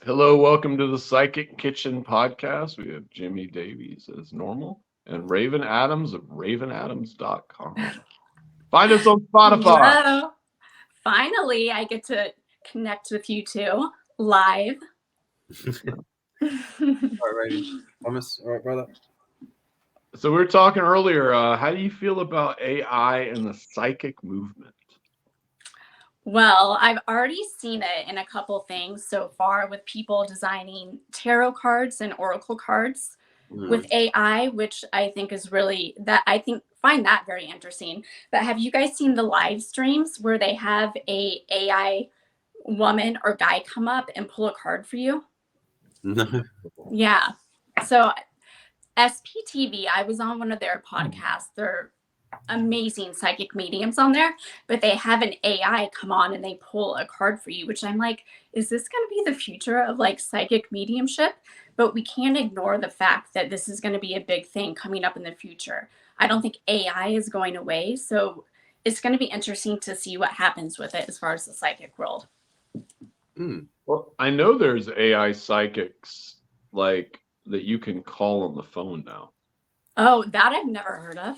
Hello, welcome to the Psychic Kitchen podcast. We have Jimmy Davies as normal and Raven Adams of ravenadams.com. Find us on Spotify. Hello. Finally, I get to connect with you two live. All right, Raven. Thomas, all right, brother. So we were talking earlier, how do you feel about AI and the psychic movement? Well, I've already seen it in a couple things so far with people designing tarot cards and oracle cards with AI, which I think is really find that very interesting. But have you guys seen the live streams where they have a AI woman or guy come up and pull a card for you? No. Yeah. So SPTV, I was on one of their podcasts. They're amazing psychic mediums on there, but they have an AI come on and they pull a card for you, which I'm like, is this going to be the future of like psychic mediumship? But we can't ignore the fact that this is going to be a big thing coming up in the future. I don't think AI is going away, so it's going to be interesting to see what happens with it as far as the psychic world. Well, I know there's AI psychics like that you can call on the phone now. Oh, that I've never heard of.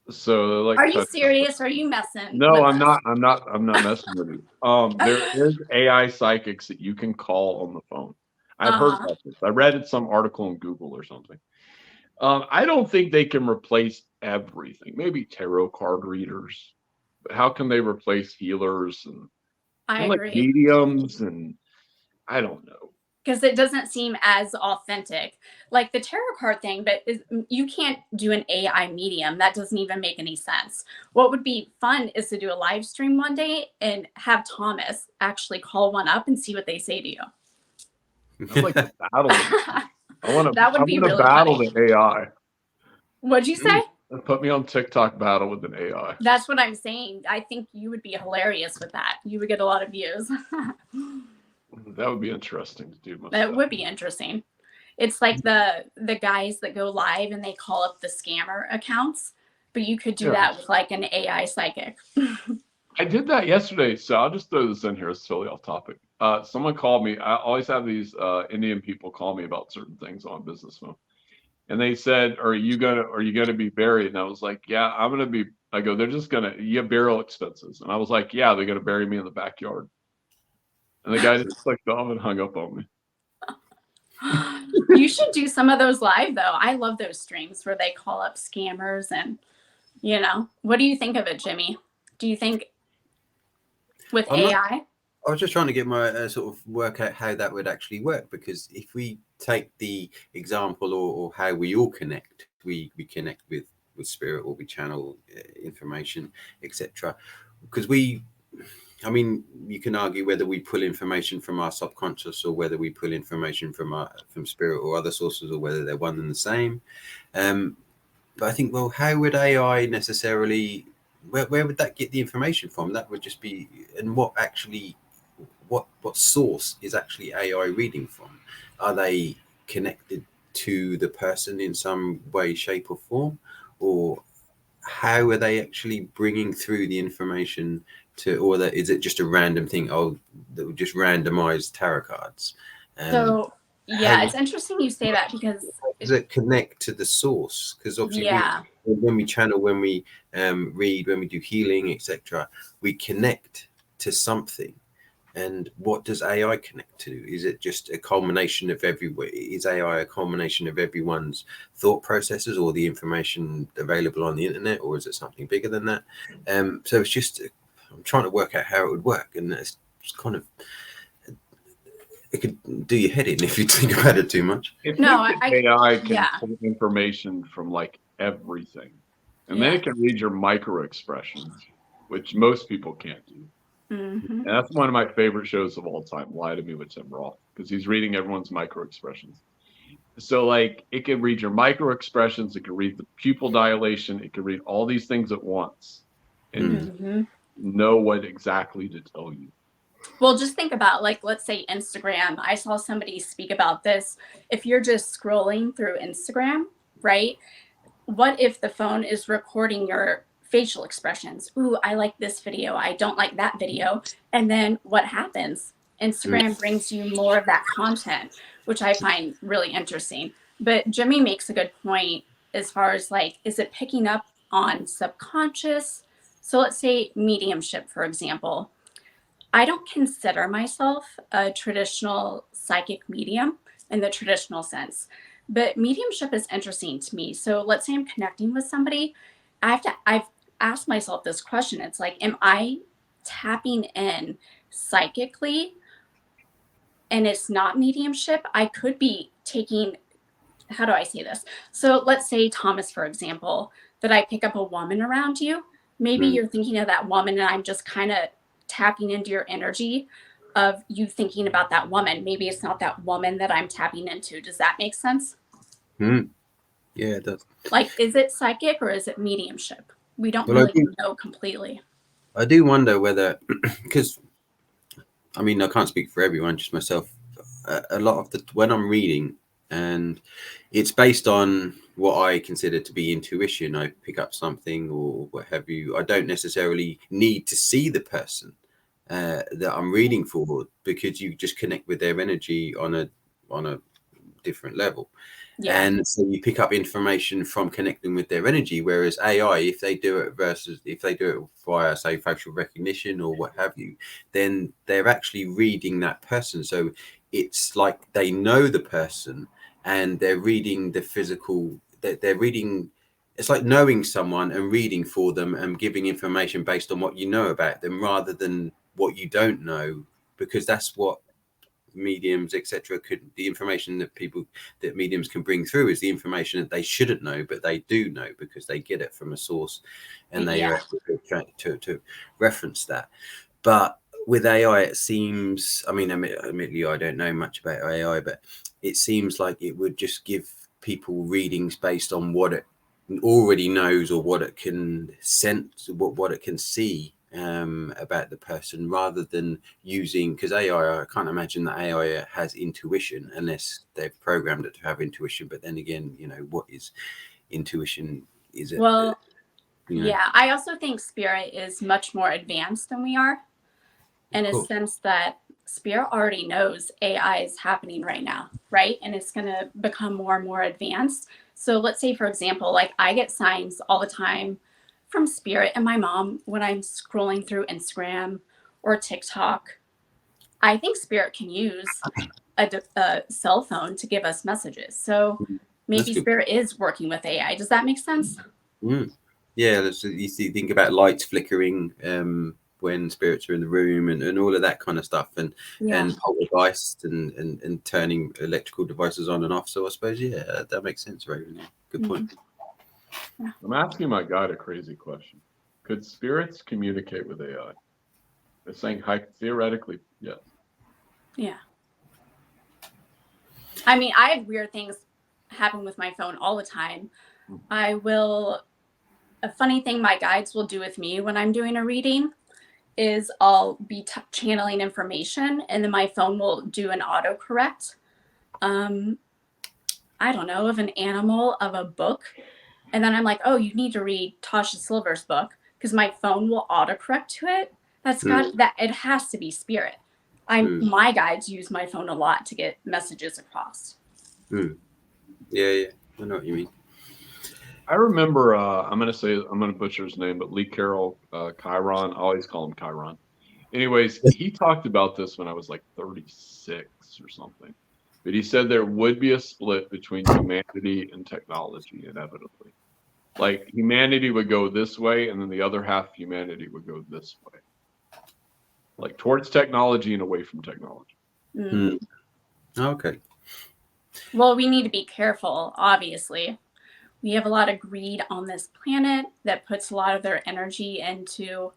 So like, are you serious? Are you messing? No, I'm not. I'm not messing with you. There is AI psychics that you can call on the phone. I've heard about this. I read it some article in Google or something. I don't think they can replace everything. Maybe tarot card readers, but how can they replace healers and like mediums? And I don't know. Because it doesn't seem as authentic, like the tarot card thing, but you can't do an AI medium. That doesn't even make any sense. What would be fun is to do a live stream one day and have Thomas actually call one up and see what they say to you. I'd like to battle. That would be really battle funny. the AI. What'd you say? Put me on TikTok battle with an AI. That's what I'm saying. I think you would be hilarious with that. You would get a lot of views. That would be interesting to do. That would be interesting. It's like the guys that go live and they call up the scammer accounts, but you could do that with like an AI psychic. I did that yesterday, so I'll just throw this in here. It's totally off topic. Someone called me. I always have these Indian people call me about certain things on business phone, and they said, "Are you gonna be buried?" And I was like, "Yeah, I'm gonna be." I go, "They're just gonna you have burial expenses," and I was like, "Yeah, they're gonna bury me in the backyard." And the guy just clicked off and hung up on me. You should do some of those live, though. I love those streams where they call up scammers and, what do you think of it, Jimmy? Do you think with AI? I was just trying to get my sort of work out how that would actually work, because if we take the example or how we all connect, we connect with spirit, or we channel information, etc. Because you can argue whether we pull information from our subconscious or whether we pull information from spirit or other sources, or whether they're one and the same. But I think, well, how would AI necessarily? Where would that get the information from? That would just be, and what source is actually AI reading from? Are they connected to the person in some way, shape, or form, or how are they actually bringing through the information? Or is it just a random thing? Oh, that would just randomize tarot cards. It's interesting you say that, because does it connect to the source? Because obviously, when we channel, when we read, when we do healing, etc., we connect to something. And what does AI connect to? Is it just a culmination of is AI a culmination of everyone's thought processes or the information available on the internet, or is it something bigger than that? So it's just. I'm trying to work out how it would work, and it's kind of, it could do your head in if you think about it too much. AI can pull information from like everything. And then Yeah. it can read your micro expressions, which most people can't do. Hmm. And that's one of my favorite shows of all time, Lie to Me with Tim Roth, because he's reading everyone's micro expressions. So like it can read your micro expressions, it can read the pupil dilation, it can read all these things at once and Hmm. know what exactly to tell you. Well, just think about, like, let's say Instagram. I saw somebody speak about this. If you're just scrolling through Instagram, right? What if the phone is recording your facial expressions? Ooh, I like this video. I don't like that video. And then what happens? Instagram brings you more of that content, which I find really interesting. But Jimmy makes a good point as far as like, is it picking up on subconscious? So let's say mediumship, for example. I don't consider myself a traditional psychic medium in the traditional sense, but mediumship is interesting to me. So let's say I'm connecting with somebody, I've asked myself this question. It's like, am I tapping in psychically and it's not mediumship? I could be taking, how do I say this? So let's say, Thomas, for example, that I pick up a woman around you. Maybe you're thinking of that woman and I'm just kind of tapping into your energy of you thinking about that woman. Maybe it's not that woman that I'm tapping into. Does that make sense? Yeah, it does. Like, is it psychic or is it mediumship? We don't Well, really know completely. I do wonder whether, because I mean, I can't speak for everyone, just myself. A lot of the when I'm reading, and it's based on what I consider to be intuition. I pick up something or what have you. I don't necessarily need to see the person that I'm reading for, because you just connect with their energy on a different level. Yeah. And so you pick up information from connecting with their energy. Whereas AI, if they do it via, say, facial recognition or what have you, then they're actually reading that person. So it's like they know the person and they're reading the physical, they're reading. It's like knowing someone and reading for them and giving information based on what you know about them rather than what you don't know, because that's what mediums, etc., could, the information that mediums can bring through is the information that they shouldn't know, but they do know because they get it from a source and they are to reference that. But with AI, it seems, I mean, admittedly, I don't know much about AI, but it seems like it would just give people readings based on what it already knows or what it can sense, what it can see about the person, rather than using, because AI, I can't imagine that AI has intuition unless they've programmed it to have intuition. But then again, what is intuition? Is it, Well, yeah, I also think spirit is much more advanced than we are, in a sense that spirit already knows AI is happening right now, right? And it's going to become more and more advanced. So let's say, for example, like I get signs all the time from spirit and my mom when I'm scrolling through Instagram or TikTok. I think spirit can use a cell phone to give us messages. So maybe spirit is working with AI. Does that make sense? Yeah, you see, think about lights flickering when spirits are in the room and all of that kind of stuff, and poltergeist and turning electrical devices on and off. So I suppose, yeah, that makes sense, right? Good point. Yeah. I'm asking my guide a crazy question. Could spirits communicate with AI? They're saying theoretically, yes. Yeah. I mean, I have weird things happen with my phone all the time. A funny thing my guides will do with me when I'm doing a reading is I'll be channeling information and then my phone will do an autocorrect. I don't know, of an animal, of a book. And then I'm like, oh, you need to read Tasha Silver's book, because my phone will autocorrect to it. That's got that. It has to be spirit. My guides use my phone a lot to get messages across. Yeah, I know what you mean. I remember, I'm going to butcher his name, but Lee Carroll, Chiron, I always call him Chiron. Anyways, he talked about this when I was like 36 or something. But he said there would be a split between humanity and technology, inevitably. Like humanity would go this way, and then the other half of humanity would go this way. Like towards technology and away from technology. Okay. Well, we need to be careful, obviously. we have a lot of greed on this planet that puts a lot of their energy into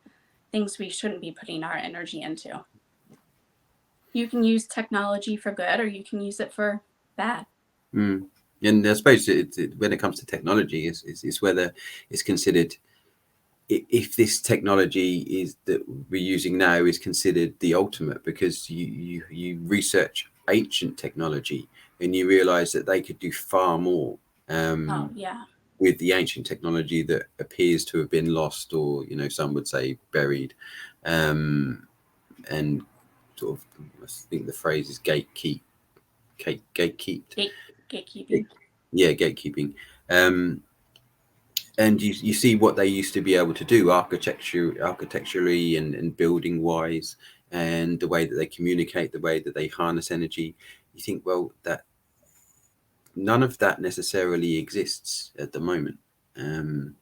things we shouldn't be putting our energy into. You can use technology for good, or you can use it for bad. And I suppose when it comes to technology, is whether it's considered, if this technology is that we're using now is considered the ultimate, because you research ancient technology and you realize that they could do far more with the ancient technology that appears to have been lost, or some would say buried, and sort of, I think the phrase is gatekeeping. Yeah, gatekeeping. And you see what they used to be able to do architecturally and building wise, and the way that they communicate, the way that they harness energy. You think, well, that none of that necessarily exists at the moment, and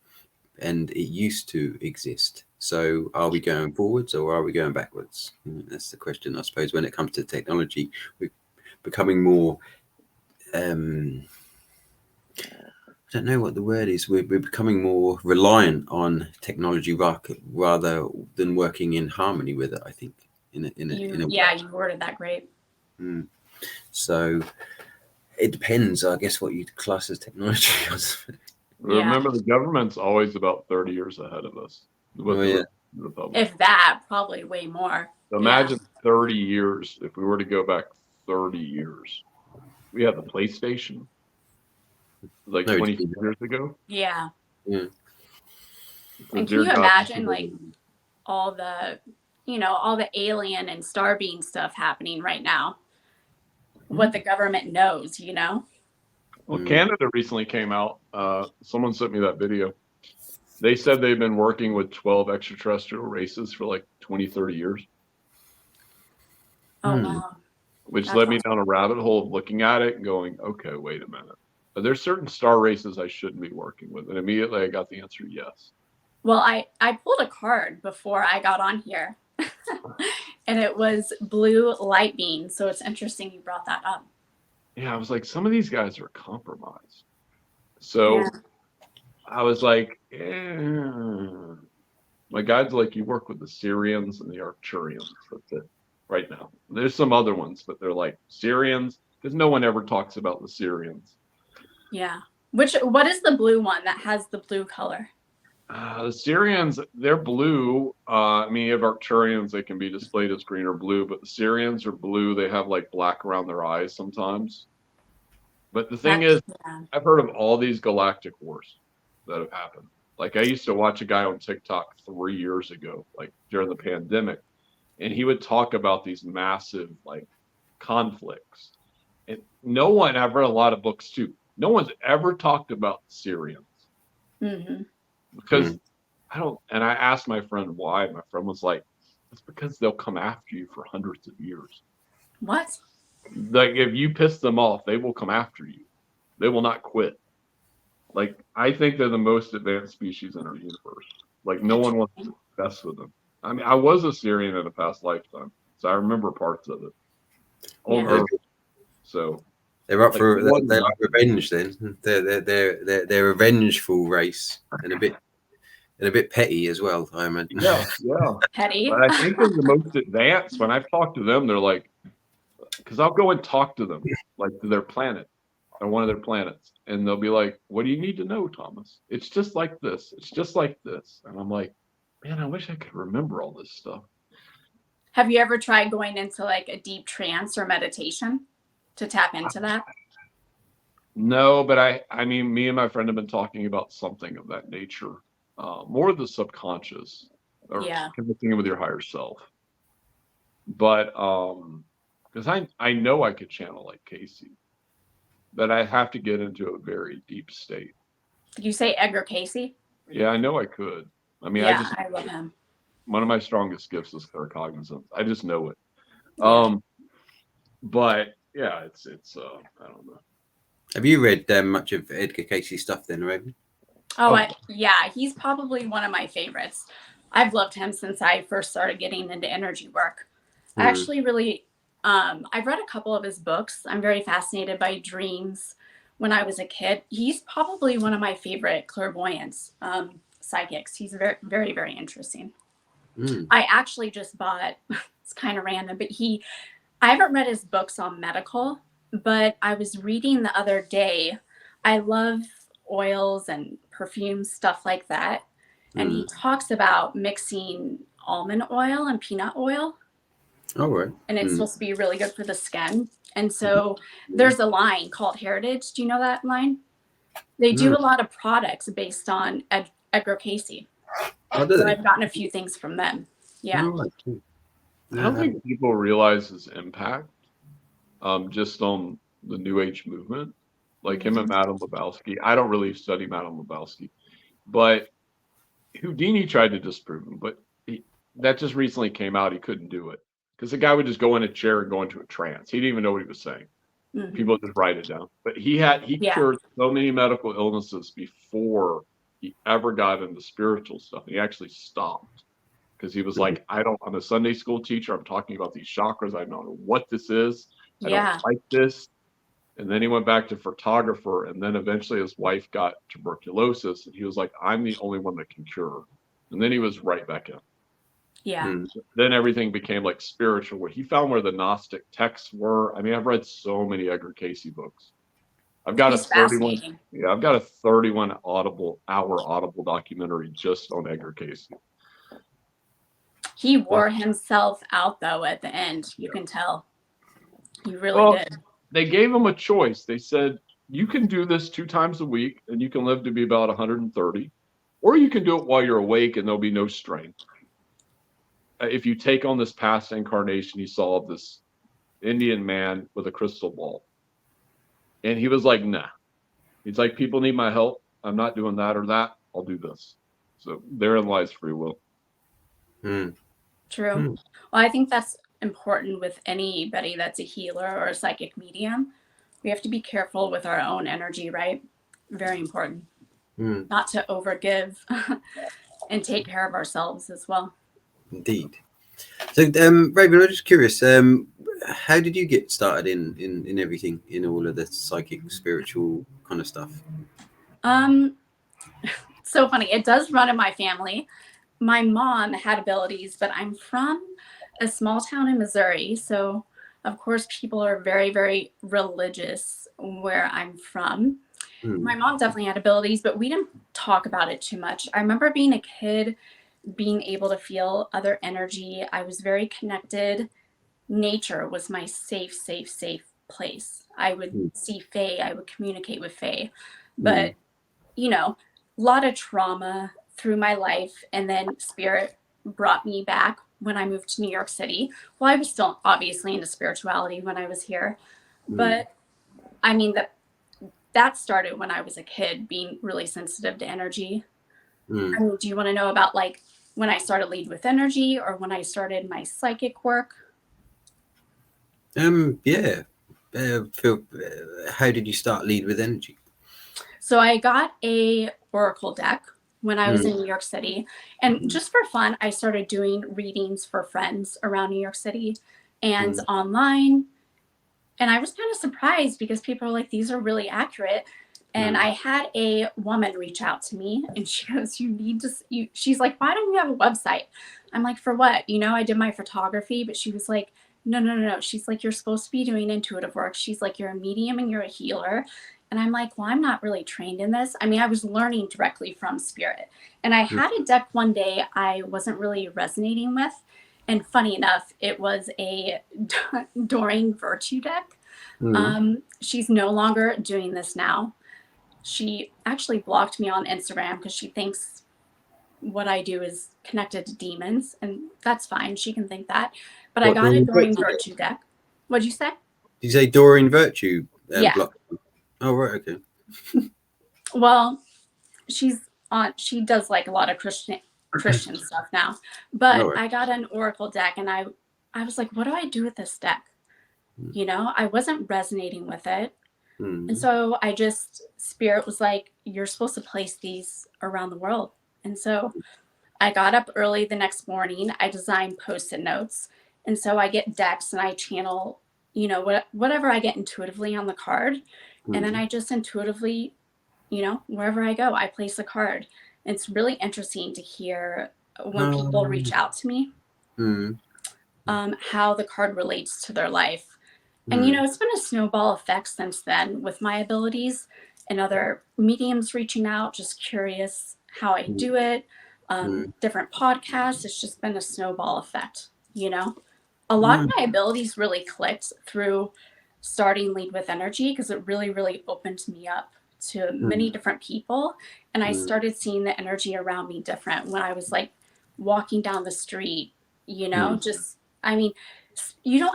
it used to exist. So are we going forwards or are we going backwards? That's the question, I suppose. When it comes to technology, we're becoming more I don't know what the word is. We're becoming more reliant on technology rather than working in harmony with it, I think. You worded that great. So it depends, I guess, what you'd class as technology. Remember, the government's always about 30 years ahead of us. If that, probably way more. Imagine 30 years. If we were to go back 30 years, we had the PlayStation. Like 20 years ago. Yeah. And can you imagine like all the alien and star being stuff happening right now? What the government knows, Well, Canada recently came out. Someone sent me that video. They said they've been working with 12 extraterrestrial races for like 20, 30 years. Oh, wow. Which led me down a rabbit hole of looking at it and going, okay, wait a minute. There's certain star races I shouldn't be working with. And immediately I got the answer yes. Well, I pulled a card before I got on here. And it was blue light beam. So it's interesting you brought that up. Yeah, I was like, some of these guys are compromised. So I was like, my guide's like, you work with the Syrians and the Arcturians. That's it right now. There's some other ones, but they're like Syrians, because no one ever talks about the Syrians. Yeah. What is the blue one that has the blue color? The Syrians, they're blue. You have Arcturians, they can be displayed as green or blue, but the Syrians are blue. They have like black around their eyes sometimes. But the thing is, I've heard of all these galactic wars that have happened. Like I used to watch a guy on TikTok 3 years ago, like during the pandemic, and he would talk about these massive like conflicts. And no one, I've read a lot of books too. No one's ever talked about Syrians because and I asked my friend why. My friend was like, it's because they'll come after you for hundreds of years. What? Like if you piss them off, they will come after you. They will not quit. Like I think they're the most advanced species in our universe. Like no one wants to mess with them. I mean, I was a Syrian in a past lifetime, so I remember parts of it. So they're up for they like revenge. Then they're a revengeful race and a bit petty as well. I imagine. Yeah. Petty. But I think they're the most advanced. When I've talked to them, they're like, because I'll go and talk to them, like to their planet, or one of their planets, and they'll be like, "What do you need to know, Thomas? It's just like this. It's just like this." And I'm like, man, I wish I could remember all this stuff. Have you ever tried going into like a deep trance or meditation to tap into that? No, but I mean, me and my friend have been talking about something of that nature, more of the subconscious, or connecting with your higher self. But because I know I could channel like Casey, but I have to get into a very deep state. Did you say Edgar Casey? Yeah, I know I could. I mean, I love him. One of my strongest gifts is claircognizance. I just know it. But yeah, it's I don't know. Have you read much of Edgar Casey stuff then, Raven? He's probably one of my favorites. I've loved him since I first started getting into energy work. I actually really, I've read a couple of his books. I'm very fascinated by dreams, when I was a kid. He's probably one of my favorite clairvoyants, psychics. He's very, very, very interesting. I actually just bought, it's kind of random, but I haven't read his books on medical, but I was reading the other day. I love oils and perfumes, stuff like that. And he talks about mixing almond oil and peanut oil. Oh, right. And it's supposed to be really good for the skin. And so there's a line called Heritage. Do you know that line? They do a lot of products based on Edgar Cayce. Oh, do So they? I've gotten a few things from them. Yeah. Oh, right. I don't think people realize his impact just on the New Age movement, like him and Madame Lebowski. I don't really study Madame Lebowski, but Houdini tried to disprove him, but that just recently came out. He couldn't do it because the guy would just go in a chair and go into a trance. He didn't even know what he was saying. People just write it down. But he cured so many medical illnesses before he ever got into spiritual stuff. He actually stopped because he was like, I'm a Sunday school teacher. I'm talking about these chakras. I don't know what this is. I don't like this. And then he went back to photographer. And then eventually his wife got tuberculosis. And he was like, I'm the only one that can cure her. And then he was right back in. Yeah. Then everything became like spiritual. He found where the Gnostic texts were. I mean, I've read so many Edgar Cayce books. I've got He's a 31. Yeah, I've got a 31 hour documentary just on Edgar Cayce. He wore himself out though at the end. You can tell. He really did. They gave him a choice. They said, you can do this 2 times a week and you can live to be about 130, or you can do it while you're awake and there'll be no strain. If you take on this past incarnation, he saw this Indian man with a crystal ball. And he was like, nah. He's like, people need my help. I'm not doing that or that. I'll do this. So therein lies free will. True. Well, I think that's important with anybody that's a healer or a psychic medium. We have to be careful with our own energy, right? Very important. Not to overgive and take care of ourselves as well. Indeed. So, Raven, I'm just curious. How did you get started in everything, in all of the psychic, spiritual kind of stuff? So funny. It does run in my family. My mom had abilities, but I'm from a small town in Missouri. So, of course, people are very, very religious where I'm from. My mom definitely had abilities, but we didn't talk about it too much. I remember being a kid, being able to feel other energy. I was very connected. Nature was my safe place. I would see Fae. I would communicate with Fae. But, a lot of trauma through my life. And then spirit brought me back when I moved to New York City. Well, I was still obviously into spirituality when I was here. But, I mean, that started when I was a kid, being really sensitive to energy. I mean, do you want to know about like when I started Lead with Energy or when I started my psychic work? Yeah. Phil, how did you start Lead with Energy? So I got a Oracle deck when I was in New York City. And just for fun, I started doing readings for friends around New York City and online. And I was kind of surprised because people are like, these are really accurate. And I had a woman reach out to me and she goes, she's like, why don't you have a website? I'm like, for what? I did my photography, but she was like, no. She's like, you're supposed to be doing intuitive work. She's like, you're a medium and you're a healer. And I'm like, well, I'm not really trained in this. I mean, I was learning directly from spirit. And I had a deck one day I wasn't really resonating with. And funny enough, it was a Doreen Virtue deck. She's no longer doing this now. She actually blocked me on Instagram because she thinks what I do is connected to demons. And that's fine. She can think that. But I got a Doreen Virtue deck. What'd you say? Did you say Doreen Virtue? Yeah. Blocked? Oh, right. Okay. Well, she does like a lot of Christian stuff now. But I got an Oracle deck and I was like, what do I do with this deck? I wasn't resonating with it. And so spirit was like, you're supposed to place these around the world. And so I got up early the next morning. I designed Post-it notes. And so I get decks and I channel, whatever I get intuitively on the card. And then I just intuitively, wherever I go, I place a card. It's really interesting to hear when people reach out to me, how the card relates to their life. And, it's been a snowball effect since then with my abilities and other mediums reaching out, just curious how I do it, different podcasts. It's just been a snowball effect, A lot of my abilities really clicked through starting Lead with Energy because it really, really opened me up to many different people. And I started seeing the energy around me different when I was like walking down the street, you don't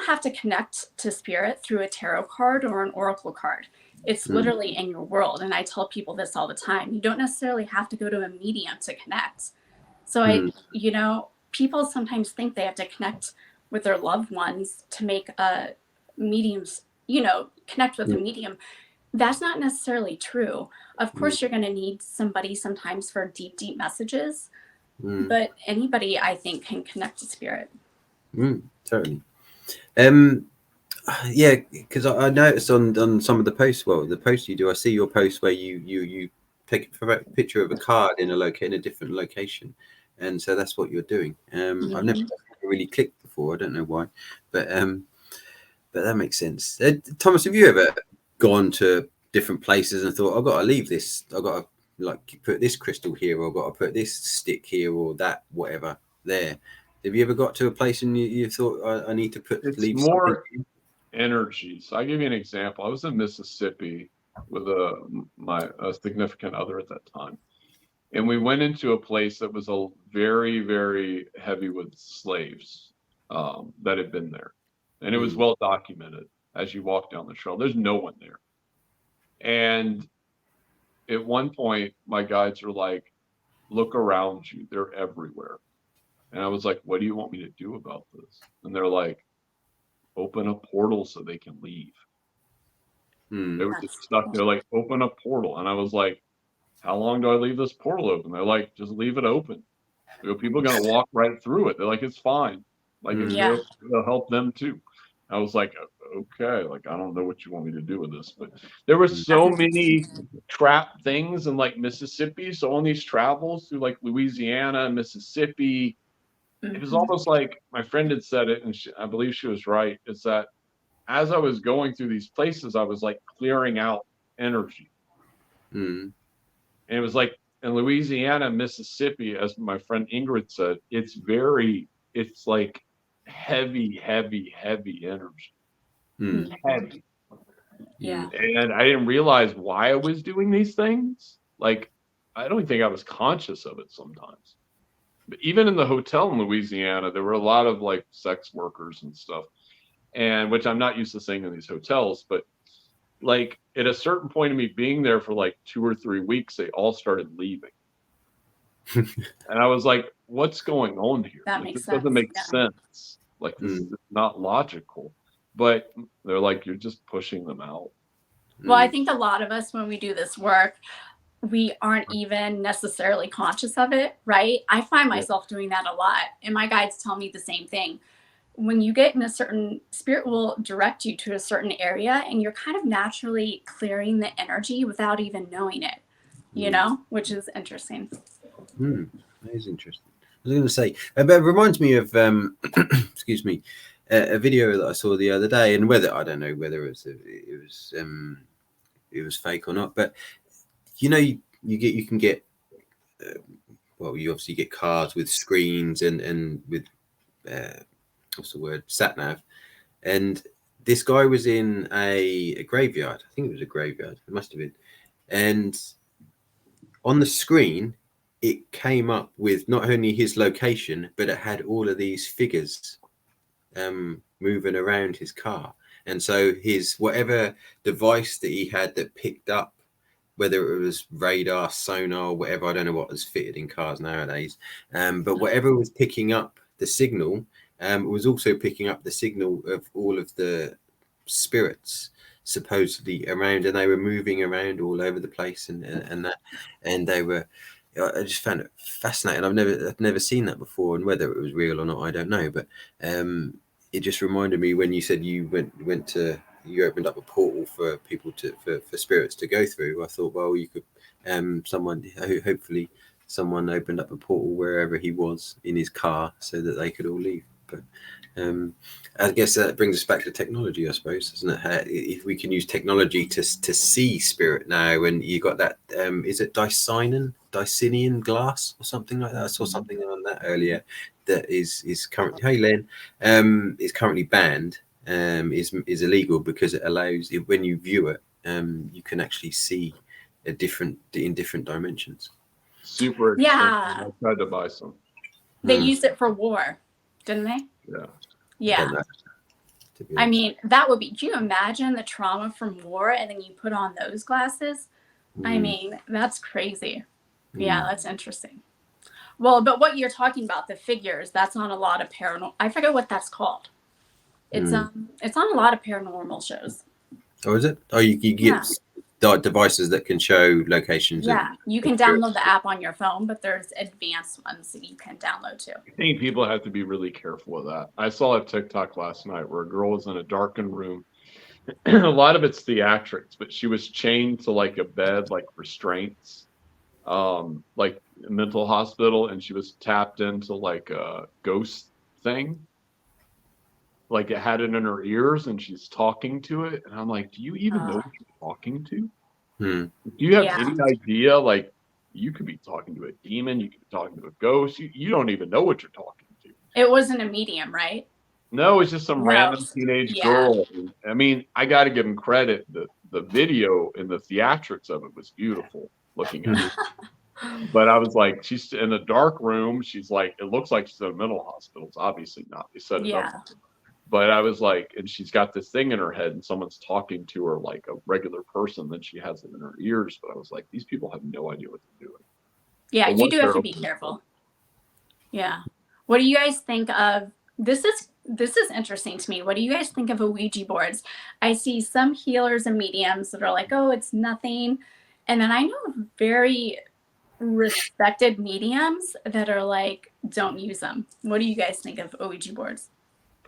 have to connect to spirit through a tarot card or an oracle card. It's literally in your world. And I tell people this all the time. You don't necessarily have to go to a medium to connect. So people sometimes think they have to connect with their loved ones to make a medium's, connect with a medium. That's not necessarily true. Of course, you're going to need somebody sometimes for deep, deep messages, but anybody, I think, can connect to spirit. Totally. Yeah, because I noticed on some of the posts, the posts you do, I see your post where you take a picture of a card in a different location, and so that's what you're doing. I've never really clicked before. I don't know why, but that makes sense. Thomas, have you ever gone to different places and thought, I've got to leave this, I've got to put this crystal here, or I've got to put this stick here, or that, whatever there? Have you ever got to a place and you thought, I need to leave more energies? I'll give you an example. I was in Mississippi with a significant other at that time, and we went into a place that was a very, very heavy with slaves that had been there, and it was well documented. As you walk down the trail, there's no one there. And at one point, my guides are like, look around you, they're everywhere. And I was like, what do you want me to do about this? And they're like, open a portal so they can leave. They were just stuck there, like, open a portal. And I was like, how long do I leave this portal open? They're like, just leave it open. People are going to walk right through it. They're like, it's fine. Like, it'll help them too. I was like, okay, like, I don't know what you want me to do with this, but there were so many trap things in like Mississippi. So on these travels through like Louisiana and Mississippi, it was almost like my friend had said it, and I believe she was right. Is that as I was going through these places, I was like clearing out energy. And it was like in Louisiana, Mississippi, as my friend Ingrid said, it's like heavy energy. Heavy. Yeah. And I didn't realize why I was doing these things. Like, I don't think I was conscious of it sometimes. But even in the hotel in Louisiana, there were a lot of like sex workers and stuff, and which I'm not used to seeing in these hotels. But like at a certain point of me being there for like 2 or 3 weeks, they all started leaving. And I was like, what's going on here? That like, makes this sense. doesn't make sense. Like, this is not logical. But they're like, you're just pushing them out. Well, I think a lot of us, when we do this work, we aren't even necessarily conscious of it, right? I find myself doing that a lot. And my guides tell me the same thing. When you get in a certain, spirit will direct you to a certain area, and you're kind of naturally clearing the energy without even knowing it, which is interesting. That is interesting. I was going to say, but it reminds me of, excuse me, a video that I saw the other day, and I don't know whether it was fake or not, but you can get, you obviously get cards with screens and with what's the word, sat nav, and this guy was in a graveyard. I think it was a graveyard. It must have been, and on the screen it came up with not only his location, but it had all of these figures moving around his car. And so his whatever device that he had that picked up, whether it was radar, sonar, whatever, I don't know what is fitted in cars nowadays, but whatever was picking up the signal was also picking up the signal of all of the spirits supposedly around, and they were moving around all over the place, and they were. I just found it fascinating. I've never seen that before, and whether it was real or not, I don't know. But it just reminded me when you said you went to you opened up a portal for people for spirits to go through. I thought, well, you could hopefully someone opened up a portal wherever he was in his car so that they could all leave. But I guess that brings us back to technology, I suppose, doesn't it? If we can use technology to see spirit now, and you got that, is it Dicinian glass or something like that? I saw something on that earlier that is currently, hey Len, is currently banned, is illegal because it allows, when you view it, you can actually see in different dimensions. Super expensive. Yeah. I tried to buy some. They used it for war, didn't they? Yeah. Yeah. I mean, that would be, do you imagine the trauma from war and then you put on those glasses? I mean, that's crazy. Yeah, that's interesting. Well, but what you're talking about, the figures, that's on a lot of paranormal. I forget what that's called. It's on a lot of paranormal shows. Oh, is it? Oh, you get devices that can show locations. Yeah, you can download the app on your phone, but there's advanced ones that you can download too. I think people have to be really careful with that. I saw a TikTok last night where a girl was in a darkened room. A lot of it's theatrics, but she was chained to like a bed, like restraints, like a mental hospital, and she was tapped into like a ghost thing. Like it had it in her ears and she's talking to it. And I'm like, do you even know what you're talking to? Do you have any idea? Like you could be talking to a demon, you could be talking to a ghost. You don't even know what you're talking to. It wasn't a medium, right? No, it's just some random teenage girl. I mean, I got to give him credit. The video and the theatrics of it was beautiful looking at it. But I was like, she's in a dark room. She's like, it looks like she's in a mental hospital. It's obviously not. They set it up. But I was like, and she's got this thing in her head and someone's talking to her like a regular person. Then she has it in her ears. But I was like, these people have no idea what they're doing. Yeah, you do have to be careful. Yeah. What do you guys think of, this is interesting to me. What do you guys think of Ouija boards? I see some healers and mediums that are like, oh, it's nothing. And then I know very respected mediums that are like, don't use them. What do you guys think of Ouija boards?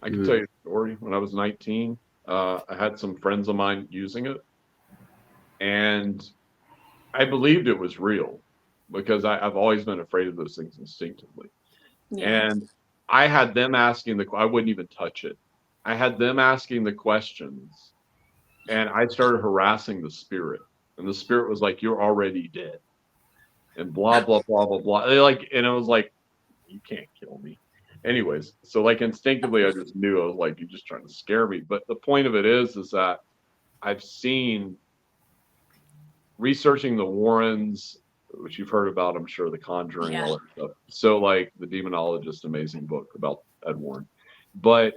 I can tell you a story. When I was 19, I had some friends of mine using it. And I believed it was real because I've always been afraid of those things instinctively. And I had them asking I wouldn't even touch it. I had them asking the questions and I started harassing the spirit. And the spirit was like, you're already dead. And blah, blah, blah, blah, blah. And it was like, you can't kill me. Anyways, so like instinctively, I just knew. I was like, you're just trying to scare me. But the point of it is that I've seen researching the Warrens, which you've heard about, I'm sure, The Conjuring, all that stuff. So like The Demonologist, amazing book about Ed Warren. But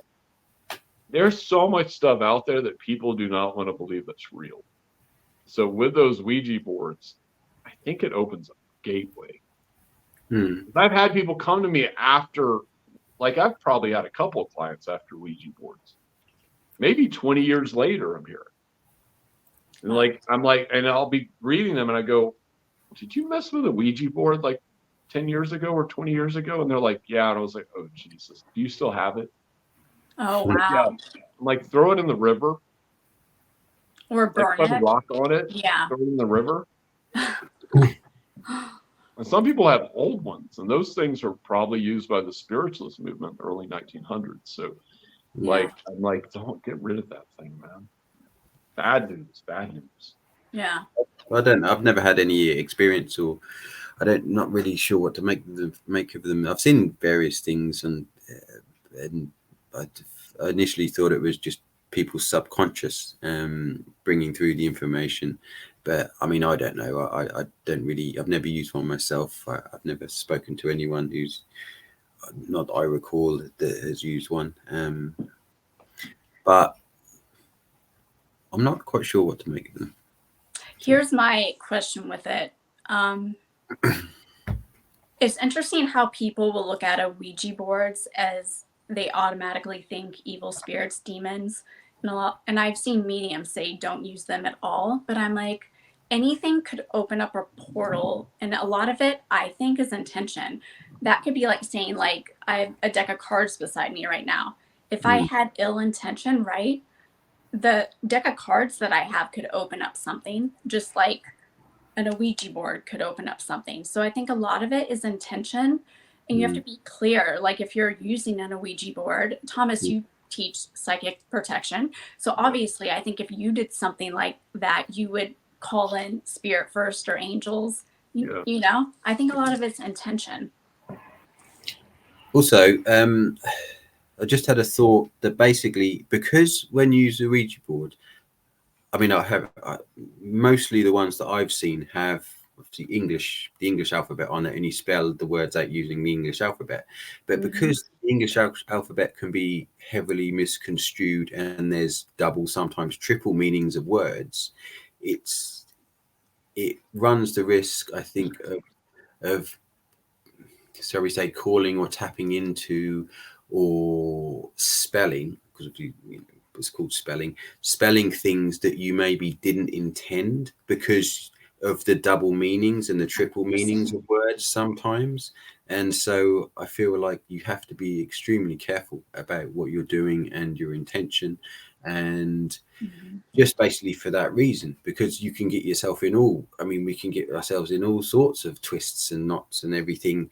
there's so much stuff out there that people do not want to believe that's real. So with those Ouija boards, I think it opens a gateway. I've had people come to me after, like I've probably had a couple of clients after Ouija boards. Maybe 20 years later, I'm here. And like, I'm like, and I'll be reading them and I go, did you mess with a Ouija board like 10 years ago or 20 years ago? And they're like, yeah. And I was like, oh, Jesus, do you still have it? Oh, wow. Yeah. I'm like, throw it in the river. Or burn put it. a rock on it. Yeah. Throw it in the river. And some people have old ones, and those things are probably used by the spiritualist movement in the early 1900s. So, like, I'm like, don't get rid of that thing, man. Bad news, bad news. Yeah. I don't know. I've never had any experience, or not really sure what to make of them. I've seen various things, and I initially thought it was just people's subconscious bringing through the information. But I mean, I don't know. I don't really. I've never used one myself. I've never spoken to anyone who's not that I recall that has used one. But I'm not quite sure what to make of them. Here's my question with it. It's interesting how people will look at a Ouija boards as they automatically think evil spirits, demons, and I've seen mediums say don't use them at all. But I'm like, anything could open up a portal, and a lot of it I think is intention. That could be like saying, like, I have a deck of cards beside me right now. If I had ill intention, right, the deck of cards that I have could open up something, just like an Ouija board could open up something. So I think a lot of it is intention, and you have to be clear. Like if you're using an Ouija board, Thomas, you teach psychic protection. So obviously, I think if you did something like that, you would call in spirit first or angels. You know, I think a lot of it's intention. Also, I just had a thought that basically, because when you use a Ouija board, I mean, mostly the ones that I've seen have the English alphabet on it, and you spell the words out using the English alphabet. But because the English alphabet can be heavily misconstrued, and there's double, sometimes triple meanings of words, it runs the risk, I think, of shall we say, calling or tapping into or spelling, because it's called spelling things that you maybe didn't intend because of the double meanings and the triple meanings of words sometimes. And so I feel like you have to be extremely careful about what you're doing and your intention, and just basically for that reason, because you can get yourself in we can get ourselves in all sorts of twists and knots and everything,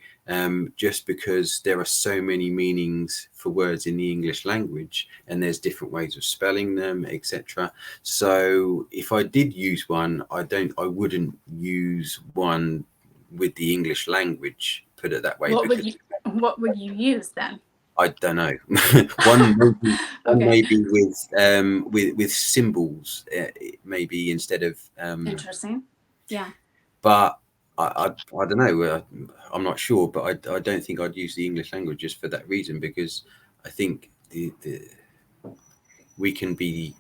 just because there are so many meanings for words in the English language, and there's different ways of spelling them, etc. So if I did use one, I wouldn't use one with the English language, put it that way. What would you use then? I don't know. One maybe with symbols, maybe instead of. Interesting. Yeah. But I don't know. I'm not sure, but I don't think I'd use the English language just for that reason, because I think we can be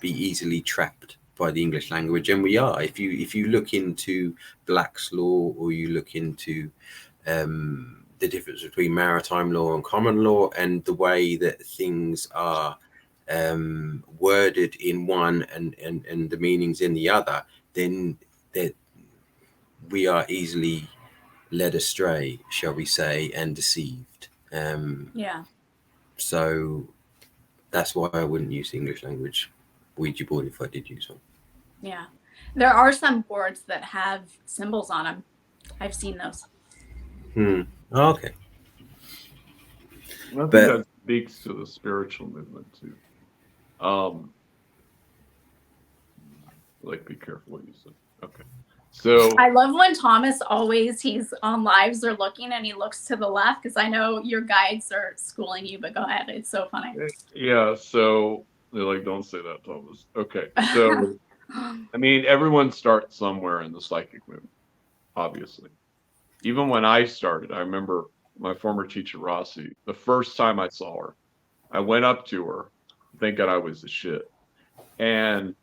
easily trapped by the English language, and we are. If you look into Black's law, or you look into the difference between maritime law and common law, and the way that things are worded in one and the meanings in the other, then that we are easily led astray, shall we say, and deceived. So that's why I wouldn't use the English language Ouija board if I did use one. Yeah. There are some boards that have symbols on them. I've seen those. Oh, okay. I think that speaks to the spiritual movement too. Like, be careful what you say. Okay. So I love when Thomas he's on lives or looking, and he looks to the left, because I know your guides are schooling you, but go ahead. It's so funny. Yeah. So they're like, don't say that, Thomas. Okay. So, I mean, everyone starts somewhere in the psychic movement, obviously. Even when I started, I remember my former teacher, Rossi, the first time I saw her, I went up to her thinking I was the shit. And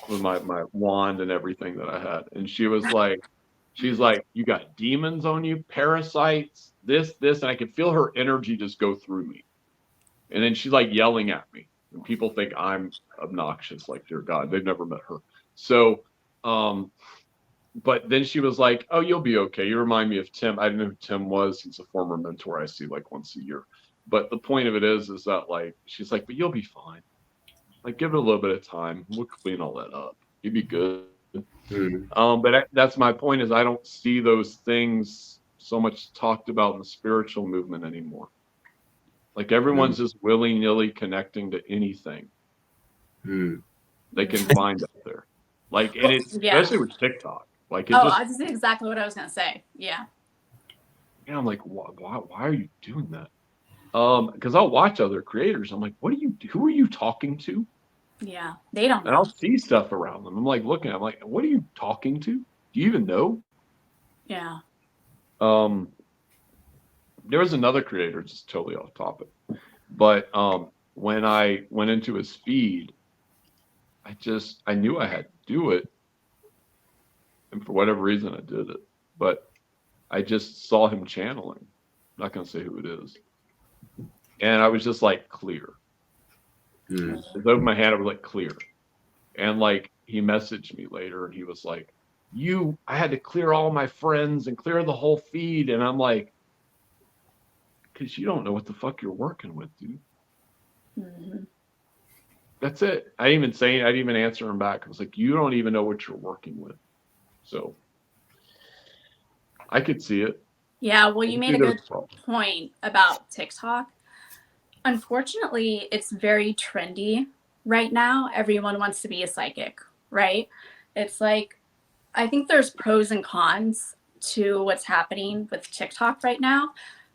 with my wand and everything that I had. And she's like, you got demons on you, parasites, this, and I could feel her energy just go through me. And then she's like yelling at me. And people think I'm obnoxious, like, dear God, they've never met her. So, but then she was like, oh, you'll be okay. You remind me of Tim. I didn't know who Tim was. He's a former mentor I see like once a year. But the point of it is that, like, she's like, but you'll be fine. Like, give it a little bit of time. We'll clean all that up. You'd be good. But that's my point, is I don't see those things so much talked about in the spiritual movement anymore. Like, everyone's just willy-nilly connecting to anything they can find out there. Like, and it's especially with TikTok. Like, that's exactly what I was gonna say. Yeah. And I'm like, why are you doing that? Because I'll watch other creators. I'm like, who are you talking to? Yeah, they don't know. And I'll see stuff around them. I'm like looking, I'm like, what are you talking to? Do you even know? Yeah. There was another creator, just totally off topic. But when I went into his feed, I knew I had to do it. And for whatever reason I did it. But I just saw him channeling. I'm not gonna say who it is. And I was just like, clear. I opened my hand, I was like, clear. And like, he messaged me later and he was like, I had to clear all my friends and clear the whole feed. And I'm like, because you don't know what the fuck you're working with, dude. That's it. I didn't even answer him back. I was like, you don't even know what you're working with. So I could see it. Yeah, well, you made a good There's- point about TikTok. Unfortunately, it's very trendy right now. Everyone wants to be a psychic, right? It's like, I think there's pros and cons to what's happening with TikTok right now.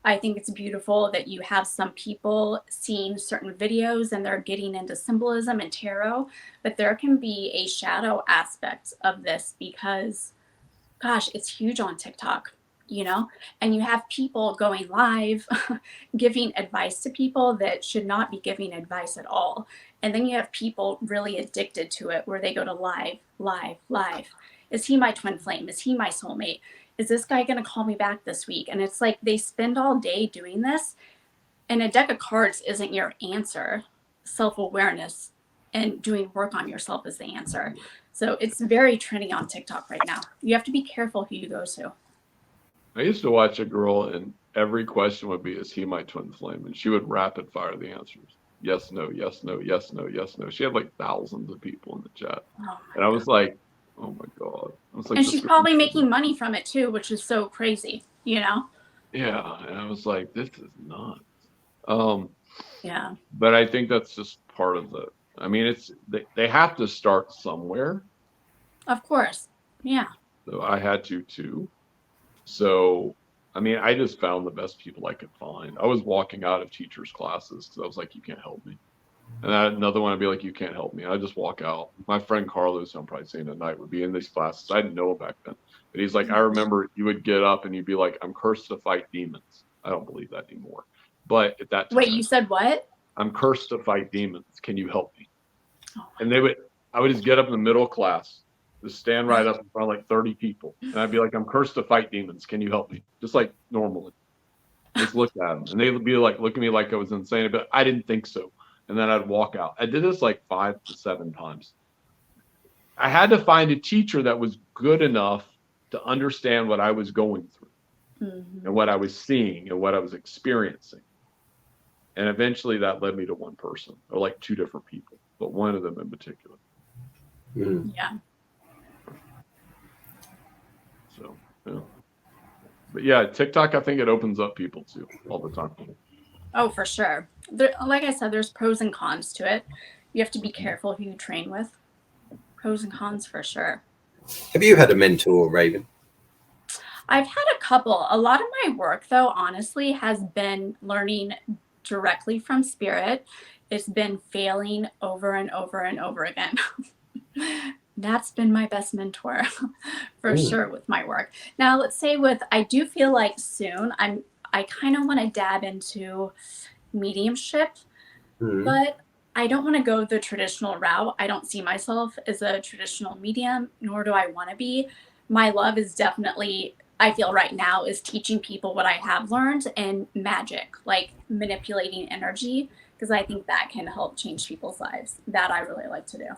I think it's beautiful that you have some people seeing certain videos and they're getting into symbolism and tarot, but there can be a shadow aspect of this because, gosh, it's huge on TikTok, you know? And you have people going live giving advice to people that should not be giving advice at all. And then you have people really addicted to it where they go to live, live, live. Is he my twin flame? Is he my soulmate? Is this guy going to call me back this week? And it's like they spend all day doing this. And a deck of cards isn't your answer. Self-awareness and doing work on yourself is the answer. So it's very trendy on TikTok right now. You have to be careful who you go to. I used to watch a girl, and every question would be, "Is he my twin flame?" And she would rapid fire the answers: yes, no, yes, no, yes, no, yes, no. She had like thousands of people in the chat, and I was like, "Oh my god!" I was like, And "This she's is probably ridiculous." making money from it too, which is so crazy, you know? Yeah, and I was like, "This is nuts." Yeah. But I think that's just part of the. I mean, it's they have to start somewhere. Of course. Yeah. So I had to too. So, I mean, I just found the best people I could find. I was walking out of teachers' classes because I was like, "You can't help me." And I had another one, I'd be like, "You can't help me." I just walk out. My friend Carlos, who I'm probably seeing tonight, would be in these classes. I didn't know him back then, but he's like, "I remember you would get up and you'd be like, 'I'm cursed to fight demons.'" I don't believe that anymore, but at that time, Wait, you said what? "I'm cursed to fight demons. Can you help me?" Oh, And I would just get up in the middle of class, just stand right up in front of like 30 people, and I'd be like, "I'm cursed to fight demons. Can you help me?" Just like normally, just look at them, and they would be like, look at me like I was insane, but I didn't think so. And then I'd walk out. I did this like 5 to 7 times. I had to find a teacher that was good enough to understand what I was going through Mm-hmm. and what I was seeing and what I was experiencing. And eventually that led me to one person, or like 2 different people, but one of them in particular. Mm. Yeah. So, yeah. But yeah, TikTok, I think it opens up people too all the time. Oh, for sure. There, like I said, there's pros and cons to it. You have to be careful who you train with. Pros and cons for sure. Have you had a mentor, Raven? I've had a couple. A lot of my work, though, honestly, has been learning directly from spirit. It's been failing over and over and over again. That's been my best mentor for Ooh. sure with my work. Now, let's say I do feel like soon I kind of want to dab into mediumship, Mm. but I don't want to go the traditional route. I don't see myself as a traditional medium, nor do I want to be. My love is definitely, I feel right now, is teaching people what I have learned and magic, like manipulating energy, because I think that can help change people's lives. That I really like to do.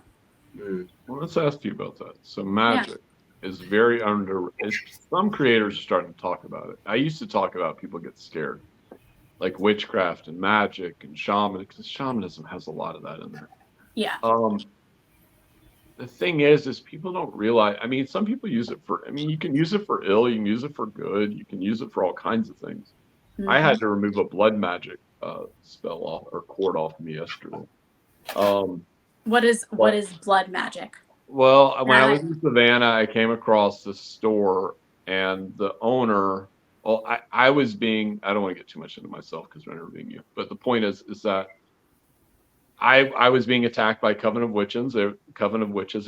Mm. Well, let's ask you about that. So magic is very some creators are starting to talk about it. I used to talk about people get scared, like witchcraft and magic and shaman, because shamanism has a lot of that in there. Yeah. The thing is people don't realize, I mean, some people use it for, I mean, you can use it for ill, you can use it for good, you can use it for all kinds of things. Mm-hmm. I had to remove a blood magic spell off or cord off me yesterday. What is blood magic? Well, when I was in Savannah, I came across this store, and the owner, well, I was being, I don't want to get too much into myself because we're interviewing you, but the point is that I was being attacked by Coven of Witches. They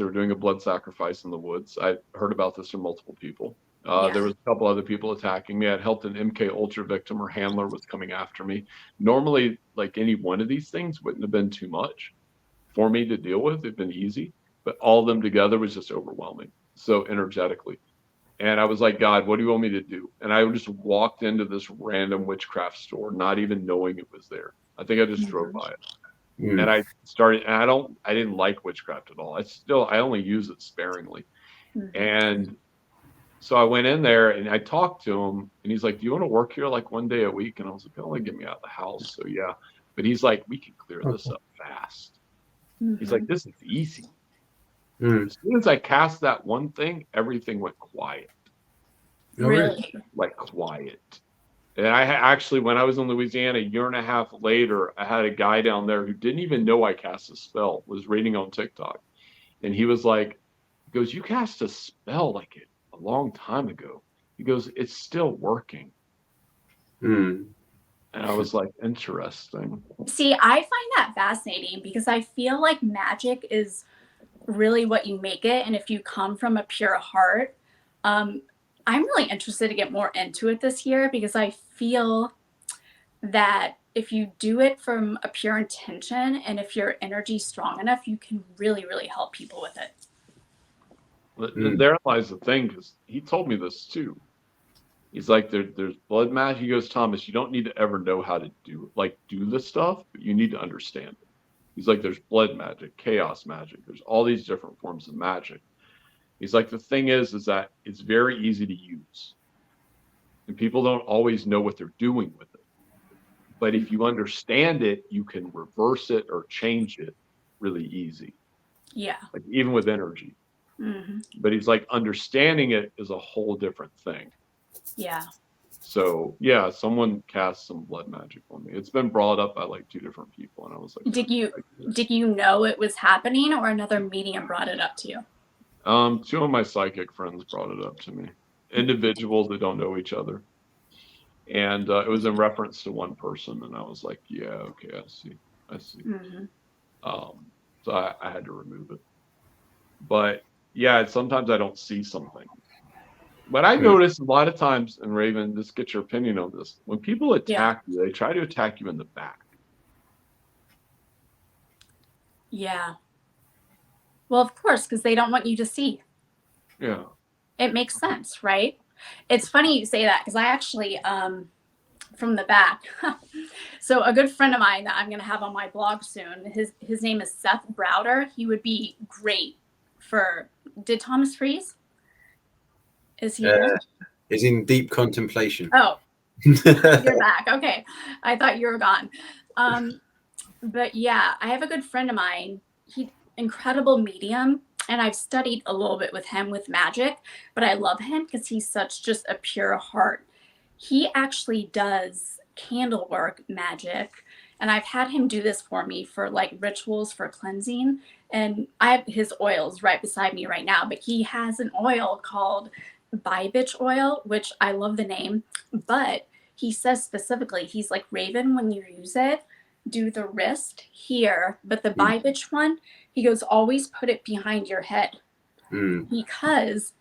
were doing a blood sacrifice in the woods. I heard about this from multiple people. There was a couple other people attacking me. I'd helped an MK Ultra victim. Her handler was coming after me. Normally, like any one of these things wouldn't have been too much for me to deal with. It'd been easy, but all of them together was just overwhelming. So energetically. And I was like, "God, what do you want me to do?" And I just walked into this random witchcraft store, not even knowing it was there. I think I just drove by it. Mm. And I started, and I didn't like witchcraft at all. I only use it sparingly. Mm-hmm. And so I went in there and I talked to him, and he's like, "Do you want to work here like one day a week?" And I was like, "Only get me out of the house." So yeah. But he's like, "We can clear this up fast." He's like, this is easy. Mm. As soon as I cast that one thing, everything went quiet, Oh, really? like quiet. And actually, when I was in Louisiana, a year and a half later, I had a guy down there who didn't even know I cast a spell, was reading on TikTok. And he was like, he goes, you cast a spell like it a long time ago. He goes, it's still working. Mm. And I was like, interesting. See, I find that fascinating because I feel like magic is really what you make it. And if you come from a pure heart, I'm really interested to get more into it this year because I feel that if you do it from a pure intention and if your energy's strong enough, you can really, really help people with it. There lies the thing, because he told me this too. He's like, there's blood magic. He goes, Thomas, you don't need to ever know how to do this stuff, but you need to understand it. He's like, there's blood magic, chaos magic. There's all these different forms of magic. He's like, the thing is that it's very easy to use. And people don't always know what they're doing with it. But if you understand it, you can reverse it or change it really easy. Yeah. Like even with energy. Mm-hmm. But he's like, understanding it is a whole different thing. Yeah. So yeah, someone cast some blood magic on me. It's been brought up by like 2 different people, and I was like, did you know it was happening, or another medium brought it up to you? 2 of my psychic friends brought it up to me. Individuals that don't know each other, and it was in reference to one person, and I was like, yeah, okay, I see. Mm-hmm. So I had to remove it. But yeah, sometimes I don't see something. But I notice a lot of times, and Raven, just get your opinion on this. When people attack you, they try to attack you in the back. Yeah. Well, of course, because they don't want you to see. Yeah. It makes sense, right? It's funny you say that because I actually, from the back. So a good friend of mine that I'm going to have on my blog soon, his name is Seth Browder. He would be great for, did Thomas freeze? Is he here? Is in deep contemplation. Oh, you're back. Okay. I thought you were gone. But yeah, I have a good friend of mine. He incredible medium. And I've studied a little bit with him with magic, but I love him because he's such just a pure heart. He actually does candle work magic. And I've had him do this for me for like rituals for cleansing. And I have his oils right beside me right now, but he has an oil called Bitch oil, which I love the name, but he says specifically, he's like, Raven, when you use it, do the wrist here, but the Bitch one, he goes, always put it behind your head. Because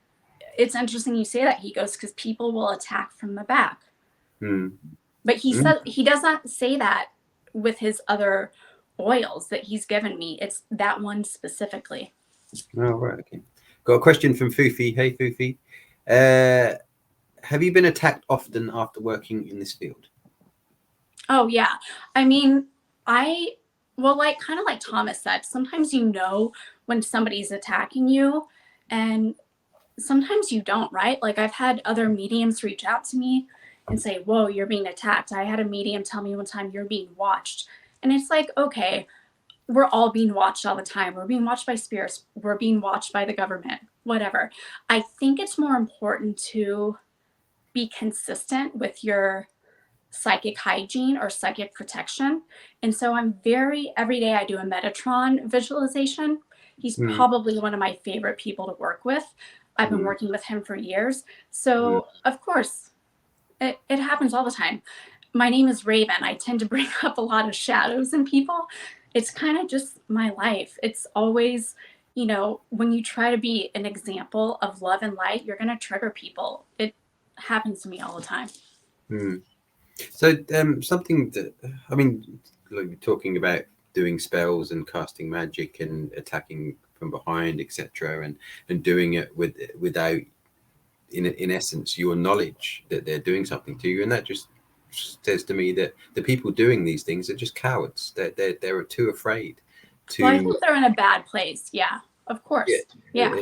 it's interesting you say that. He goes, because people will attack from the back. But he said he does not say that with his other oils that he's given me. It's that one specifically. Oh, right. Okay. Got a question from Fufi. Hey, Fufi. Have you been attacked often after working in this field? Oh, yeah. I mean, like kind of like Thomas said, sometimes you know when somebody's attacking you and sometimes you don't, right? Like I've had other mediums reach out to me and say, whoa, you're being attacked. I had a medium tell me one time you're being watched. And it's like, okay, we're all being watched all the time. We're being watched by spirits. We're being watched by the government, whatever. I think it's more important to be consistent with your psychic hygiene or psychic protection. And so every day I do a Metatron visualization. He's probably one of my favorite people to work with. I've been working with him for years. So of course, it happens all the time. My name is Raven. I tend to bring up a lot of shadows in people. It's kind of just my life. It's always, when you try to be an example of love and light, you're going to trigger people. It happens to me all the time. So something that, I mean, like talking about doing spells and casting magic and attacking from behind, etc., and doing it without, in essence, your knowledge that they're doing something to you, and that just says to me that the people doing these things are just cowards. They're too afraid to. Well, I think they're in a bad place. Yeah, of course. Yeah.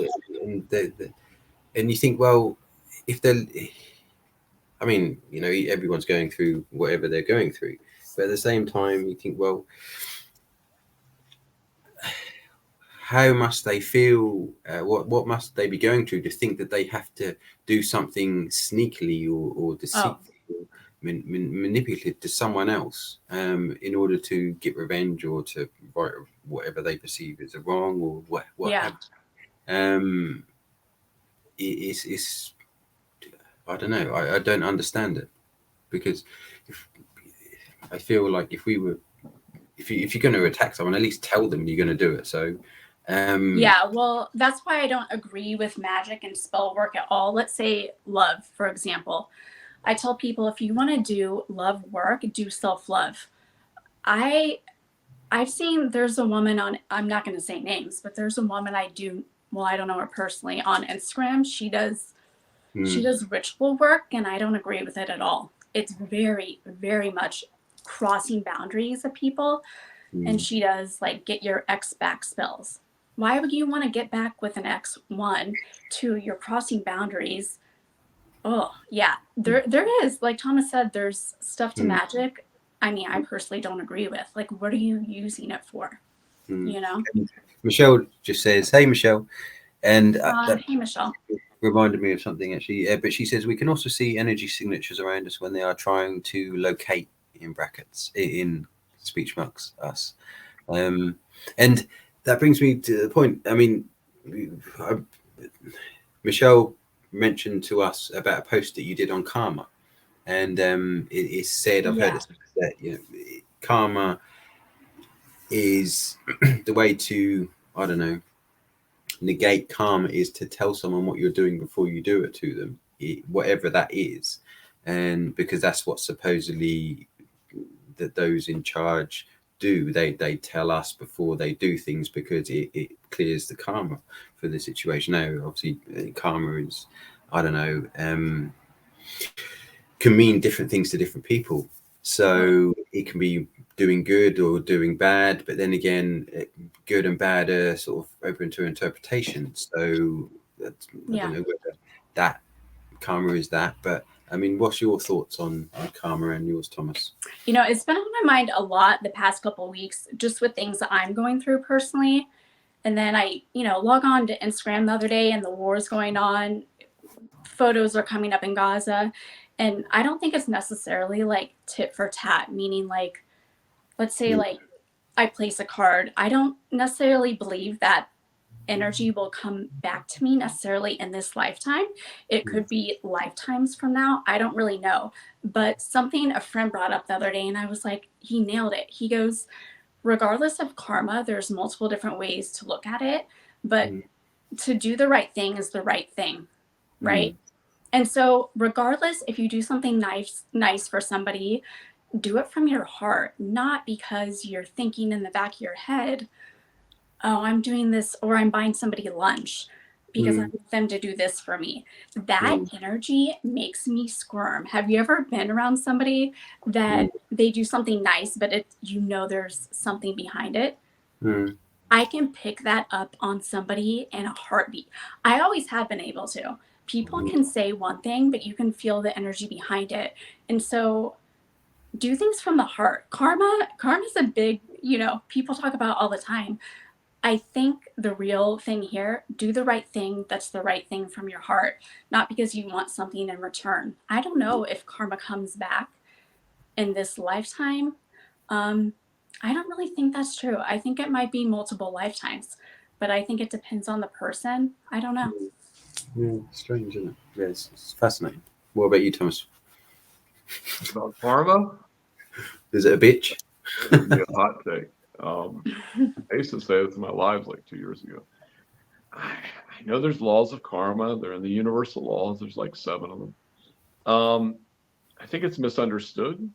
And you think, well, if they're. I mean, everyone's going through whatever they're going through. But at the same time, you think, well, how must they feel? What must they be going through to think that they have to do something sneakily or deceitful, or manipulative to someone else in order to get revenge or to right whatever they perceive as a wrong or what Yeah. have. It's I don't know. I don't understand it because I feel like if you're going to attack someone, at least tell them you're going to do it. So yeah, well, that's why I don't agree with magic and spell work at all. Let's say love, for example. I tell people if you want to do love work, do self-love. I've seen there's a woman on, I'm not going to say names, but there's a woman I don't know her personally, on Instagram. She does ritual work, and I don't agree with it at all. It's very, very much crossing boundaries of people. And she does like get your ex back spells. Why would you want to get back with an ex? One, two, you're crossing boundaries. Oh yeah, there is, like Thomas said, there's stuff to magic. I mean, I personally don't agree with. Like, what are you using it for? You know. Michelle just says, "Hey, Michelle," and that Hey, Michelle. reminded me of something actually. But she says we can also see energy signatures around us when they are trying to locate, in brackets, in speech marks, us. And that brings me to the point. I mean, Michelle mentioned to us about a post that you did on karma, and it said, I've heard it said that karma is the way to, I don't know, negate karma is to tell someone what you're doing before you do it to them, whatever that is, and because that's what supposedly that those in charge do. They tell us before they do things because it clears the karma for the situation. Now, obviously, karma is, I don't know, can mean different things to different people. So it can be doing good or doing bad, but then again, good and bad are sort of open to interpretation. So I don't know whether that karma is that, but I mean, what's your thoughts on karma and yours, Thomas? You know, it's been on my mind a lot the past couple of weeks, just with things that I'm going through personally. And then I, log on to Instagram the other day, and the war's going on. Photos are coming up in Gaza. And I don't think it's necessarily like tit for tat, meaning like, let's say like I place a card. I don't necessarily believe that energy will come back to me necessarily in this lifetime. It could be lifetimes from now. I don't really know. But something a friend brought up the other day, and I was like, he nailed it. He goes, regardless of karma, there's multiple different ways to look at it, but to do the right thing is the right thing, right? And so regardless, if you do something nice for somebody, do it from your heart, not because you're thinking in the back of your head, oh, I'm doing this, or I'm buying somebody lunch because I want them to do this for me. That energy makes me squirm. Have you ever been around somebody that they do something nice, but there's something behind it? I can pick that up on somebody in a heartbeat. I always have been able to. People can say one thing, but you can feel the energy behind it. And so do things from the heart. Karma's a big, people talk about all the time. I think the real thing here, do the right thing that's the right thing from your heart, not because you want something in return. I don't know if karma comes back in this lifetime. I don't really think that's true. I think it might be multiple lifetimes, but I think it depends on the person. I don't know. Yeah, strange, isn't it? Yeah, it's fascinating. What about you, Thomas? About karma? Is it a bitch? It would be a hot take. I used to say this in my lives like 2 years ago. I know there's laws of karma. They're in the universal laws. There's like 7 of them. I think it's misunderstood.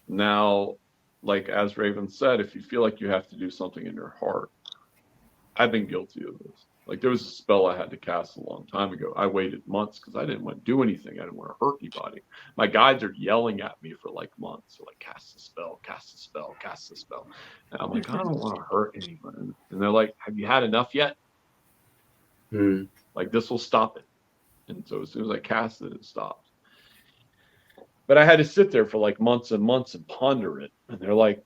Now, like as Raven said, if you feel like you have to do something in your heart, I've been guilty of this. Like there was a spell I had to cast a long time ago. I waited months because I didn't want to do anything. I didn't want to hurt anybody. My guides are yelling at me for like months. They're like, cast the spell, cast the spell, cast the spell. And I'm like, I don't want to hurt anyone. And they're like, have you had enough yet? Like this will stop it. And so as soon as I cast it, it stopped. But I had to sit there for like months and months and ponder it. And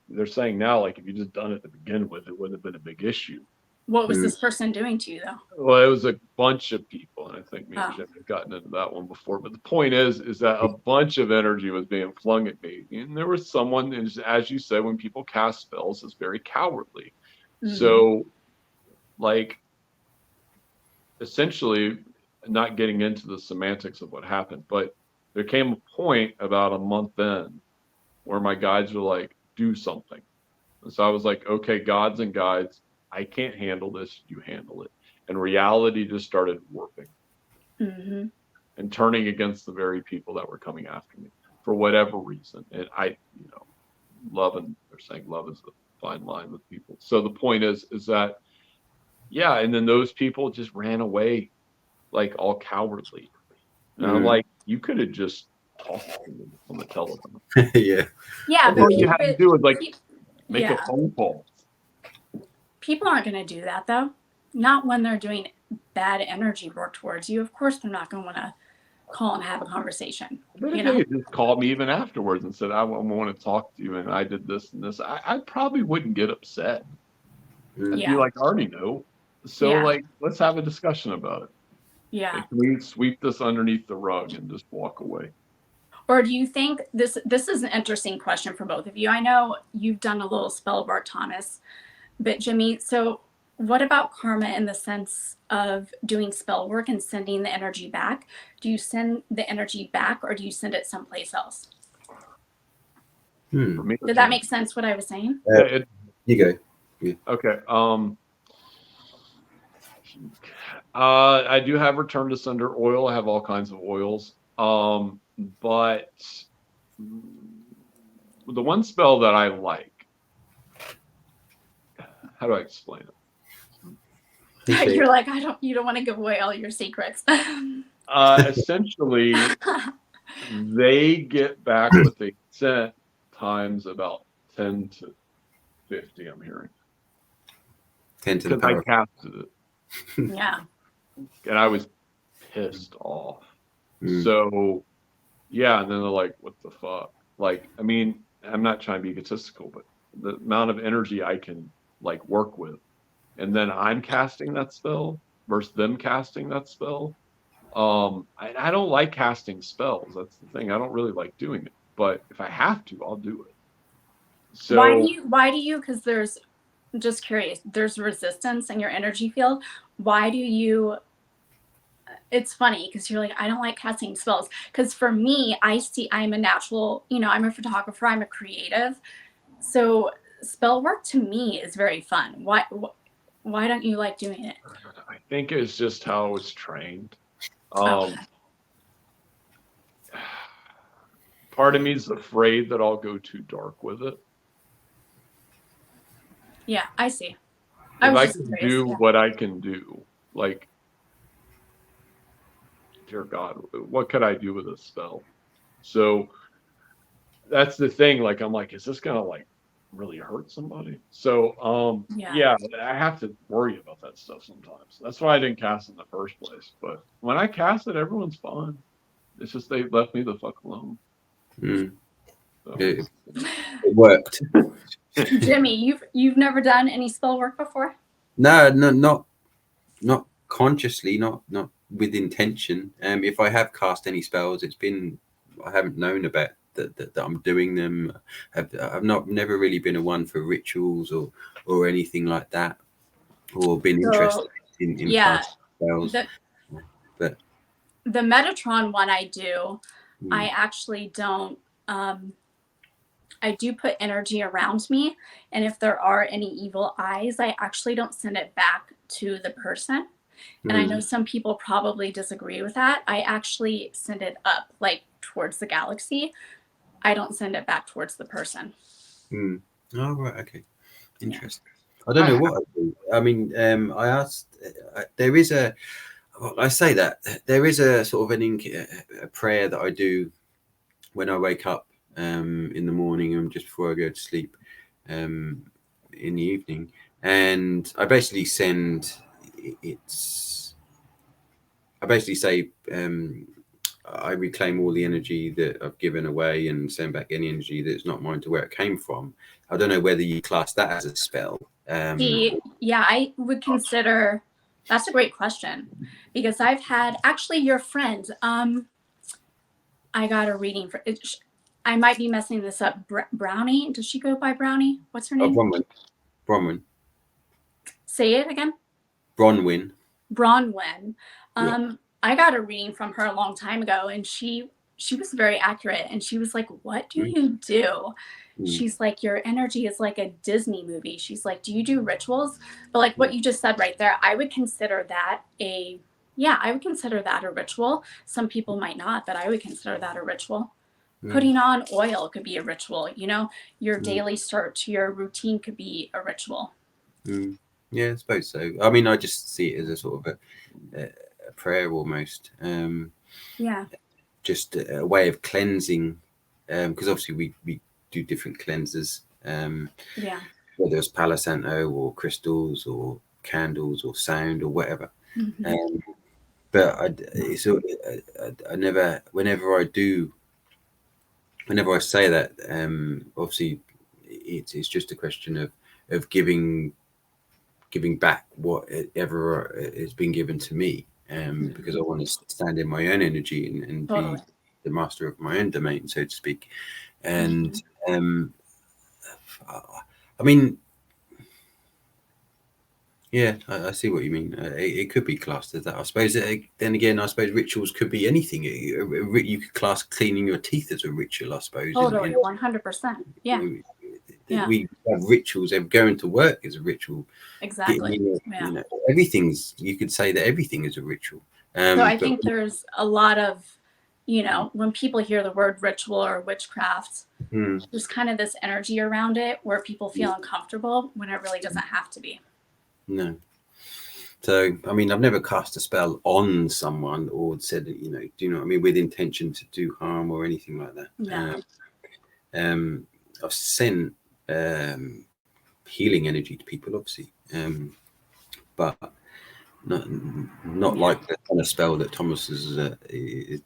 they're saying now, like if you just done it to begin with, it wouldn't have been a big issue. What was Mm. this person doing to you, though? Well, it was a bunch of people, and I think me and Oh. Jim have gotten into that one before. But the point is that a bunch of energy was being flung at me, and there was someone, as you said, when people cast spells, is very cowardly. Mhm. So, like, essentially, not getting into the semantics of what happened, but there came a point about a month in where my guides were like, "Do something." And so I was like, "Okay, gods and guides, I can't handle this. You handle it." And reality just started warping Mm-hmm. and turning against the very people that were coming after me for whatever reason. And love, and they're saying love is a fine line with people. So the point is that, yeah, and then those people just ran away like all cowardly. And I'm Mm. like, you could have just talked to them on the telephone. Yeah. Yeah, All you had to do was like make a yeah, phone call. people aren't going to do that though. Not when they're doing bad energy work towards you. Of course, they're not going to want to call and have a conversation. But You if know? they had just called me even afterwards and said, I want to talk to you and I did this and this, I probably wouldn't get upset. Mm. I'd Yeah. be like, I already know. So, Yeah. like, let's have a discussion about it. Yeah. Like, can we sweep this underneath the rug and just walk away? Or do you think this is an interesting question for both of you? I know you've done a little spell work, Thomas, but Jimmy, so what about karma in the sense of doing spell work and sending the energy back? Do you send the energy back or do you send it someplace else? Hmm. For me, Did that make sense what I was saying? Yeah, You go. okay. I do have Return to Sender oil. I have all kinds of oils. But the one spell that I like, how do I explain it? Okay. You're like, you don't want to give away all your secrets. Essentially, they get back what they sent times about 10 to 50, I'm hearing. 10 to the Because I power. casted it. Yeah. And I was pissed off. Mm. So, yeah, and then they're like, what the fuck? Like, I mean, I'm not trying to be egotistical, but the amount of energy I can like work with, and then I'm casting that spell versus them casting that spell. I don't like casting spells. That's the thing. I don't really like doing it, but if I have to, I'll do it. So Why do you, because there's, just curious, there's resistance in your energy field. Why do you, it's funny because you're like, I don't like casting spells. Because for me, I'm a natural, I'm a photographer, I'm a creative. So spell work to me is very fun. Why don't you like doing it? I think it's just how I was trained. Okay. Part of me is afraid that I'll go too dark with it. Yeah, I see. If I just can curious, do yeah. what I can do, like, dear God, what could I do with a spell? So that's the thing. Like, I'm like, is this gonna like really hurt somebody? So, Yeah. I have to worry about that stuff sometimes. That's why I didn't cast in the first place. But when I cast it, everyone's fine. It's just they left me the fuck alone. Mm. So. It worked. Jimmy, you've never done any spell work before? No, not consciously, not with intention. If I have cast any spells, it's been, I haven't known about that I'm doing them. I've never really been a one for rituals or anything like that, or been interested in yeah, cast spells. But the Metatron one I do, mm. I actually don't. I do put energy around me, and if there are any evil eyes, I actually don't send it back to the person. And I know some people probably disagree with that. I actually send it up, like towards the galaxy. I don't send it back towards the person. Mm. Oh, right. Okay. Interesting. Yeah. I don't know what I do. I mean, I asked, there is a, well, I say that there is a sort of a prayer that I do when I wake up in the morning and just before I go to sleep in the evening. And I basically I basically say, I reclaim all the energy that I've given away and send back any energy that's not mine to where it came from. I don't know whether you class that as a spell, Yeah, I would consider that's a great question because I've had actually your friend. I got a reading for it. I might be messing this up. Brownie? Does she go by Brownie? What's her name? Bronwyn. Say it again. Bronwyn. Bronwyn. Yeah. I got a reading from her a long time ago, and she was very accurate. And she was like, "What do you do?" She's like, "Your energy is like a Disney movie." She's like, "Do you do rituals?" But like what you just said right there, I would consider that a ritual. Some people might not, but I would consider that a ritual. Putting on oil could be a ritual. You know, your daily start to your routine could be a ritual. Yeah, I suppose so. I mean, I just see it as a sort of a prayer almost. Yeah. Just a way of cleansing, because obviously we do different cleansers. Yeah. Whether it's Palo Santo or crystals or candles or sound or whatever. But I never, whenever I say that, obviously it's just a question of giving back whatever has been given to me, because I want to stand in my own energy and Totally. be the master of my own domain, so to speak. And I mean, yeah, I see what you mean. It could be classed as that, I suppose. Then again, I suppose rituals could be anything. You could class cleaning your teeth as a ritual, I suppose. Totally, 100%. Yeah. We have rituals. Going to work is a ritual. Exactly. Everything's. You could say that everything is a ritual. So I think there's a lot of, when people hear the word ritual or witchcraft, there's kind of this energy around it where people feel uncomfortable when it really doesn't have to be. No. So, I mean, I've never cast a spell on someone or said, do you know what I mean, with intention to do harm or anything like that. No. I've sent healing energy to people, obviously, but not like the kind of spell that Thomas is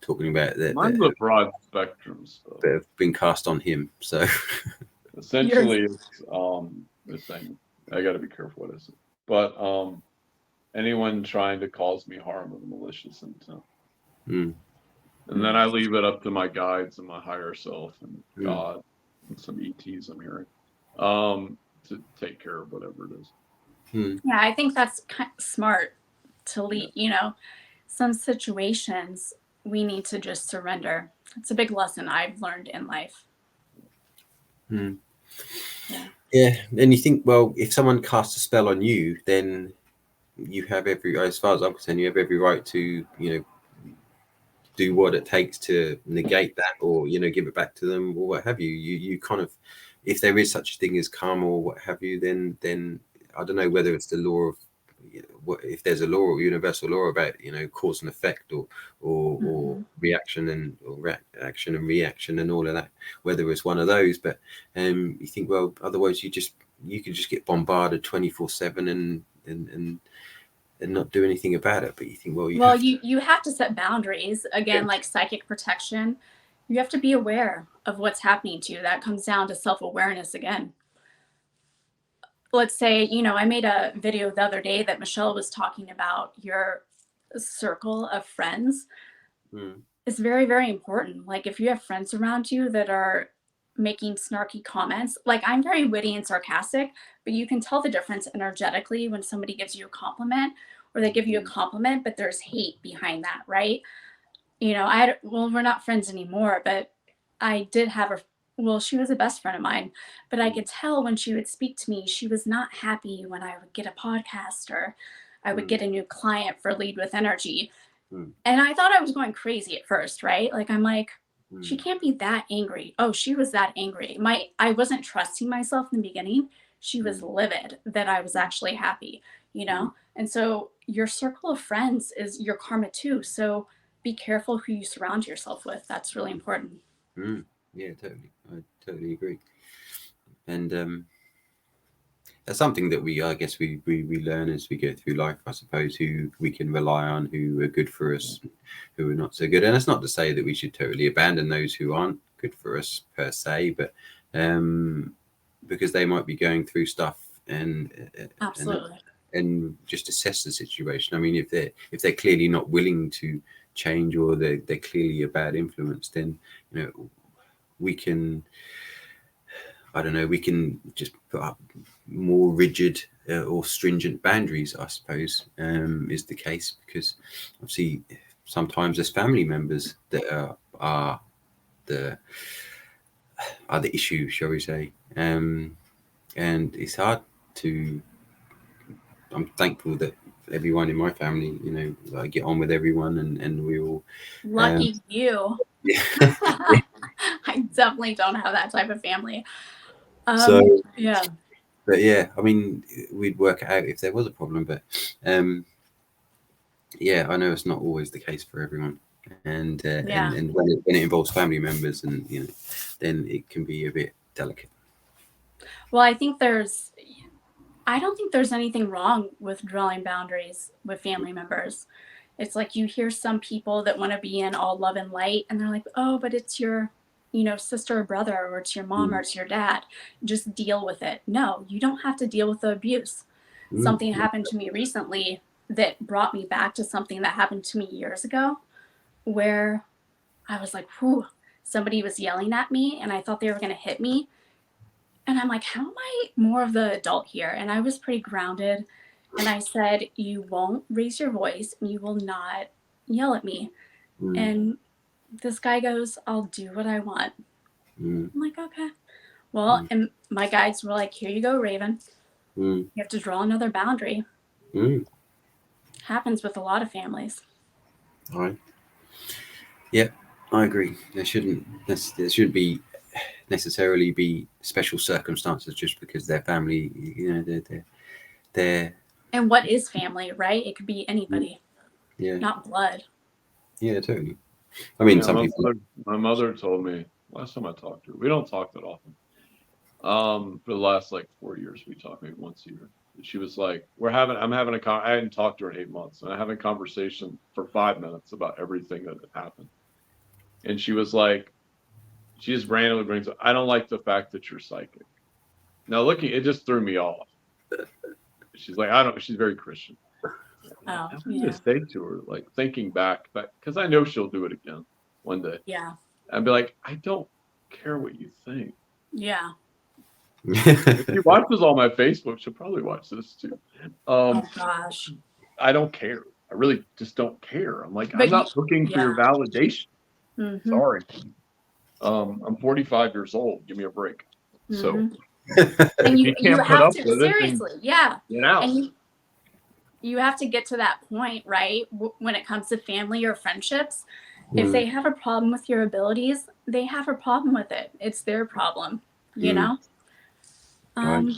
talking about. Mine's a broad spectrum stuff that have been cast on him. So, essentially, it's saying I got to be careful what is it. But anyone trying to cause me harm with malicious intent. And then I leave it up to my guides and my higher self and God and some ETs I'm hearing to take care of whatever it is. Yeah, I think that's kind of smart to lead. Some situations we need to just surrender. It's a big lesson I've learned in life. Yeah, and you think, well, if someone casts a spell on you, then you have as far as I'm concerned, you have every right to, do what it takes to negate that or, give it back to them or what have you. You kind of, if there is such a thing as karma or what have you, then I don't know whether it's the law of, if there's a law or universal law about, cause and effect or reaction and action and reaction and all of that, whether it's one of those. But you think, well, otherwise you could just get bombarded 24/7 and not do anything about it. But you think, well, you have to set boundaries again, like psychic protection. You have to be aware of what's happening to you. That comes down to self-awareness again. Let's say, I made a video the other day that Michelle was talking about your circle of friends. It's very, very important. Like if you have friends around you that are making snarky comments, like I'm very witty and sarcastic, but you can tell the difference energetically when somebody gives you a compliment or they give you a compliment, but there's hate behind that, right? We're not friends anymore, but I did have she was a best friend of mine, but I could tell when she would speak to me, she was not happy when I would get a podcast or I would get a new client for Lead with Energy. And I thought I was going crazy at first, right? Like, I'm like, she can't be that angry. Oh, she was that angry. I wasn't trusting myself in the beginning. She was livid that I was actually happy, And so your circle of friends is your karma too. So be careful who you surround yourself with. That's really important. Yeah, totally. I totally agree. And that's something that I guess we learn as we go through life, I suppose, who we can rely on, who are good for us, who are not so good. And it's not to say that we should totally abandon those who aren't good for us per se, but because they might be going through stuff Absolutely. and just assess the situation. I mean, if they're clearly not willing to change, or they're clearly a bad influence, then we can, I don't know, we can just put up more rigid or stringent boundaries, I suppose, is the case, because obviously sometimes there's family members that are the issue, shall we say, and it's hard to. I'm thankful that everyone in my family, I get on with everyone, and we all. Lucky you. Yeah. I definitely don't have that type of family. So yeah. But yeah, I mean, we'd work it out if there was a problem. But yeah, I know it's not always the case for everyone, and when it involves family members, and then it can be a bit delicate. Well, I don't think there's anything wrong with drawing boundaries with family members. It's like you hear some people that want to be in all love and light, and they're like, oh, but it's your, sister or brother, or it's your mom, or it's your dad. Just deal with it. No, you don't have to deal with the abuse. Something happened to me recently that brought me back to something that happened to me years ago, where I was like, whew, somebody was yelling at me and I thought they were going to hit me. And I'm like, how am I more of the adult here? And I was pretty grounded. And I said, you won't raise your voice and you will not yell at me. And this guy goes, I'll do what I want. I'm like, okay. Well, and my guides were like, here you go, Raven. You have to draw another boundary. Happens with a lot of families. All right. Yeah, I agree. There shouldn't be necessarily be special circumstances just because they're family. They're. And what is family, right? It could be anybody. Yeah. Not blood. Yeah, totally. I mean, some people. My mother told me last time I talked to her. We don't talk that often. For the last 4 years, we talk maybe once a year. She was like, I hadn't talked to her in 8 months, and I having a conversation for 5 minutes about everything that had happened. And she was like, she just randomly brings up, I don't like the fact that you're psychic. Now it just threw me off. She's like, she's very Christian. Oh, I just say to her, thinking back, because I know she'll do it again one day. Yeah. I'd be like, I don't care what you think. Yeah. If she watches all my Facebook, she'll probably watch this too. Oh gosh. I don't care. I really just don't care. I'm like, I'm not looking for your validation. Sorry. I'm 45 years old. Give me a break. So and you have to seriously, yeah. And you have to get to that point, right? When it comes to family or friendships, if they have a problem with your abilities, they have a problem with it. It's their problem, you know? Right.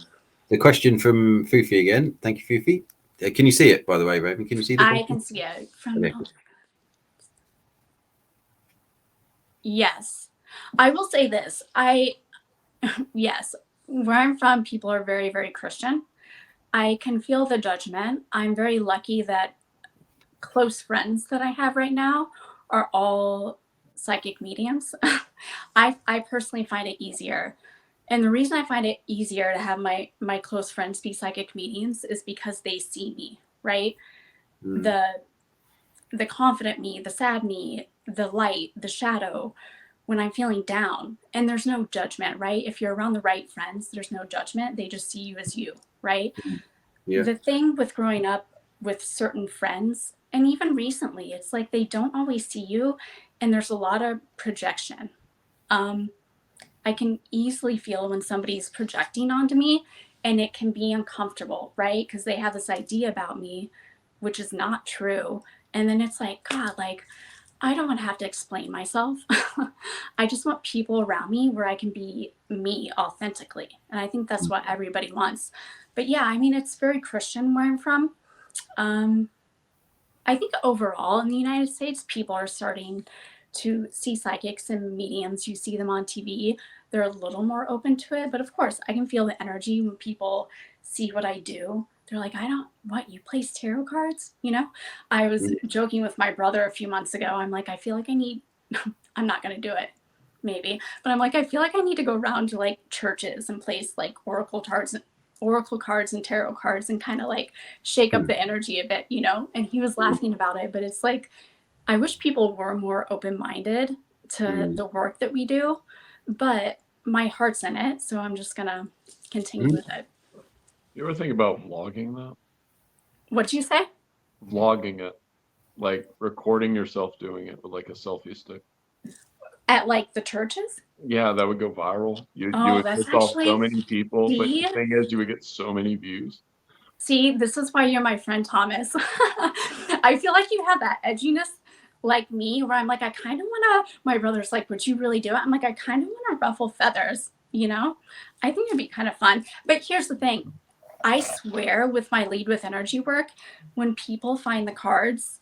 The question from Fufi again. Thank you, Fufi. Can you see it, by the way, Raven? Can you see the question? I can see it from Yes. I will say this. Yes, where I'm from, people are very, very Christian. I can feel the judgment. I'm very lucky that close friends that I have right now are all psychic mediums. I personally find it easier. And the reason I find it easier to have my close friends be psychic mediums is because they see me, right? The confident me, the sad me, the light, the shadow, when I'm feeling down. And there's no judgment, right? If you're around the right friends, there's no judgment. They just see you as you, right? Yeah. The thing with growing up with certain friends, and even recently, it's like they don't always see you, and there's a lot of projection. I can easily feel when somebody's projecting onto me, and it can be uncomfortable, right? Because they have this idea about me, which is not true. And then it's like, God, I don't want to have to explain myself. I just want people around me where I can be me authentically. And I think that's what everybody wants. But yeah, I mean, it's very Christian where I'm from. I think overall in the United States, people are starting to see psychics and mediums. You see them on TV. They're a little more open to it. But of course, I can feel the energy when people see what I do. They're like, you place tarot cards? I was joking with my brother a few months ago. I'm like, I feel like I'm not going to do it, maybe. But I'm like, I feel like I need to go around to churches and place oracle cards oracle cards and tarot cards and kind of like shake up the energy a bit, you know? And he was laughing about it, but it's like, I wish people were more open-minded to the work that we do, but my heart's in it, so I'm just gonna continue with it. You ever think about vlogging that? What'd you say? Vlogging it, like recording yourself doing it with like a selfie stick. At like the churches? Yeah, that would go viral. You Oh, would that's piss off so actually, many people, but the see, thing is, you would get so many views. this is why you're my friend, Thomas. I feel like you have that edginess like me, where I'm like, I kind of want to, my brother's like, would you really do it? I'm like, I kind of want to ruffle feathers, you know? I think it'd be kind of fun. But here's the thing. I swear with my Lead with Energy work, when people find the cards,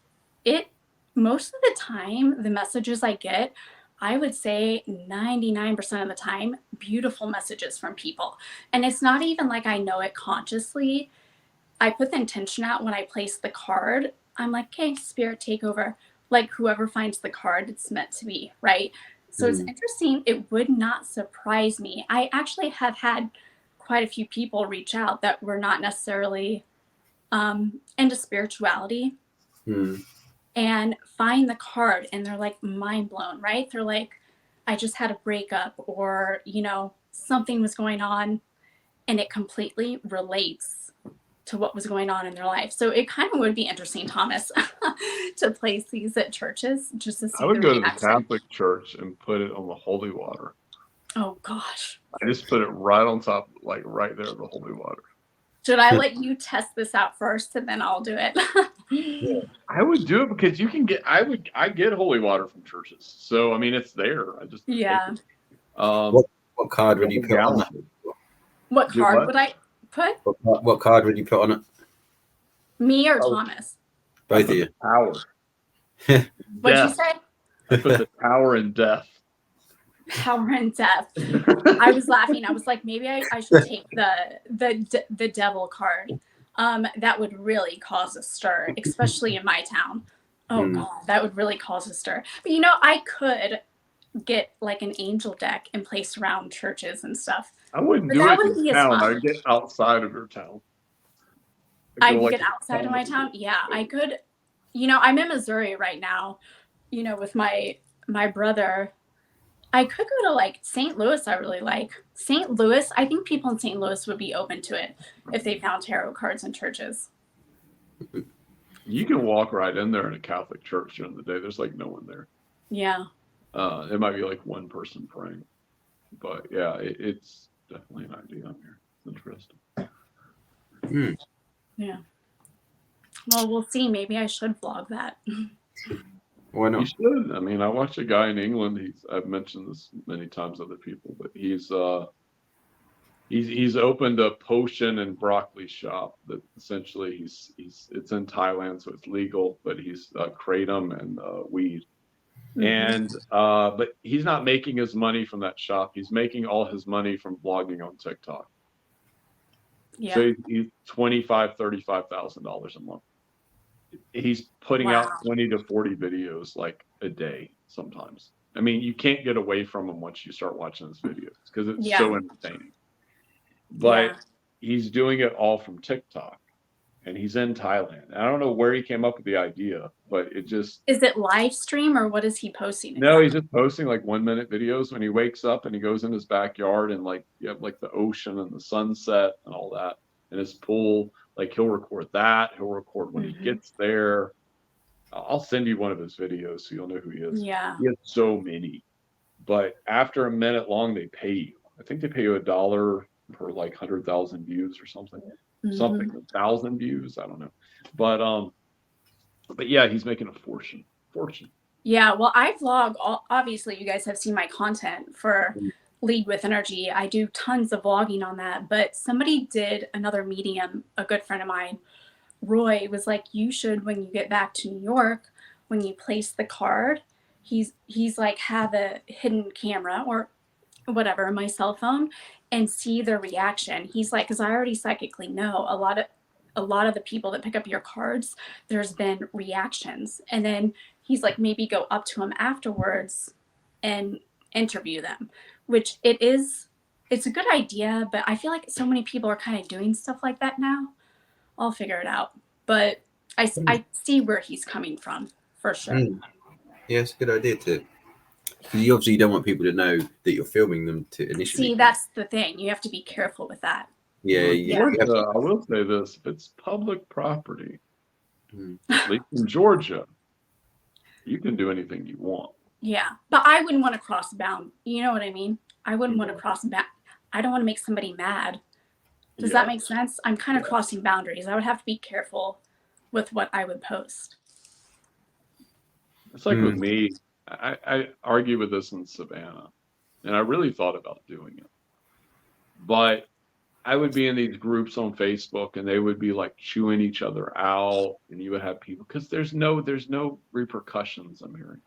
most of the time, the messages I get, I would say 99% of the time, beautiful messages from people. And it's not even like I know it consciously. I put the intention out when I place the card. I'm like, okay, spirit, take over. Like whoever finds the card, it's meant to be, right? So it's interesting. It would not surprise me. I actually have had quite a few people reach out that were not necessarily into spirituality and find the card and they're like mind blown, right? They're like, I just had a breakup, or, you know, something was going on, and it completely relates to what was going on in their life. So it kind of would be interesting, Thomas, to place these at churches just to see I would the go to the reaction. Catholic church and put it on the holy water. Oh gosh. I just put it right on top, like right there, the holy water. Should I let you test this out first and then I'll do it? I would do it because you can get. I get holy water from churches, so I mean it's there. I just Yeah. What card would you put on that? What Do card what? would I put? What card would you put on it? Me or Thomas? I Both of put you. the Tower. What'd you Death. say? I put the Tower in death. Power and death. I was laughing. I was like, maybe I should take the devil card. That would really cause a stir, especially in my town. Oh God, that would really cause a stir. But you know, I could get like an angel deck and place around churches and stuff. I wouldn't But do that it wouldn't in be as town. fun. I'd get outside of your town. I'd get outside of my town. Yeah, I could. You know, I'm in Missouri right now, you know, with my brother. I could go to like St. Louis. I really like St. Louis. I think people in St. Louis would be open to it if they found tarot cards in churches. You can walk right in there in a Catholic church during the day. There's like no one there. Yeah. It might be like one person praying, but yeah, it's definitely an idea on here. It's interesting. Yeah. Well, we'll see. Maybe I should vlog that. Why not? You should. I mean, I watched a guy in England. I've mentioned this many times to other people, but he's opened a potion and broccoli shop that essentially it's in Thailand, so it's legal, but he's kratom and weed. And but he's not making his money from that shop. He's making all his money from blogging on TikTok. Yeah. So he's $35,000 a month. He's putting out 20 to 40 videos like a day sometimes. I mean, you can't get away from him once you start watching his videos because it's so entertaining. But he's doing it all from TikTok, and he's in Thailand. I don't know where he came up with the idea, but it just... Is it live stream or what is he posting? No, he's just posting like 1-minute videos when he wakes up and he goes in his backyard and like you have like the ocean and the sunset and all that and his pool. Like he'll record that. He'll record when he gets there. I'll send you one of his videos so you'll know who he is. Yeah. He has so many. But after a minute long, they pay you. I think they pay you $1 per like 100,000 views or something. Something 1,000 views. I don't know. But yeah, he's making a fortune. Yeah. Well, I vlog. Obviously, you guys have seen my content for Lead with Energy. I do tons of vlogging on that, but somebody did another medium, a good friend of mine, Roy, was like, you should, when you get back to New York, when you place the card, he's like, have a hidden camera or whatever, my cell phone, and see their reaction. He's like, because I already psychically know a lot of the people that pick up your cards, there's been reactions. And then he's like, maybe go up to them afterwards and interview them, which it is it's a good idea, but I feel like so many people are kind of doing stuff like that now. I'll figure it out. But I see where he's coming from for sure. Yeah, it's a good idea to. Because you obviously don't want people to know that you're filming them to initially. See, that's the thing. You have to be careful with that. Yeah, Yeah. you have Georgia, I will say this: if it's public property, Mm. at least in Georgia, you can do anything you want. Yeah, but I wouldn't want to cross bound. You know what I mean? I wouldn't want to cross back. I don't want to make somebody mad. Does that make sense? I'm kind of crossing boundaries. I would have to be careful with what I would post. It's like with me, I argue with this in Savannah, and I really thought about doing it. But I would be in these groups on Facebook, and they would be like chewing each other out, and you would have people because there's no repercussions I'm hearing.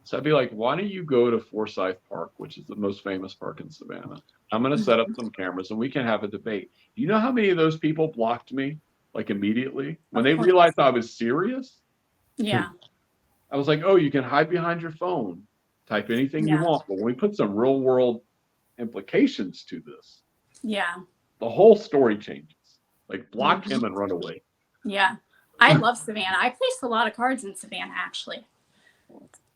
So I'd be like, why don't you go to Forsyth Park, which is the most famous park in Savannah? I'm going to set up some cameras, and we can have a debate. Do you know how many of those people blocked me like immediately when they realized I was serious? Yeah. I was like, oh, you can hide behind your phone, type anything you want. But when we put some real world implications to this, yeah, the whole story changes. Like block him and run away. Yeah. I love Savannah. I placed a lot of cards in Savannah, actually.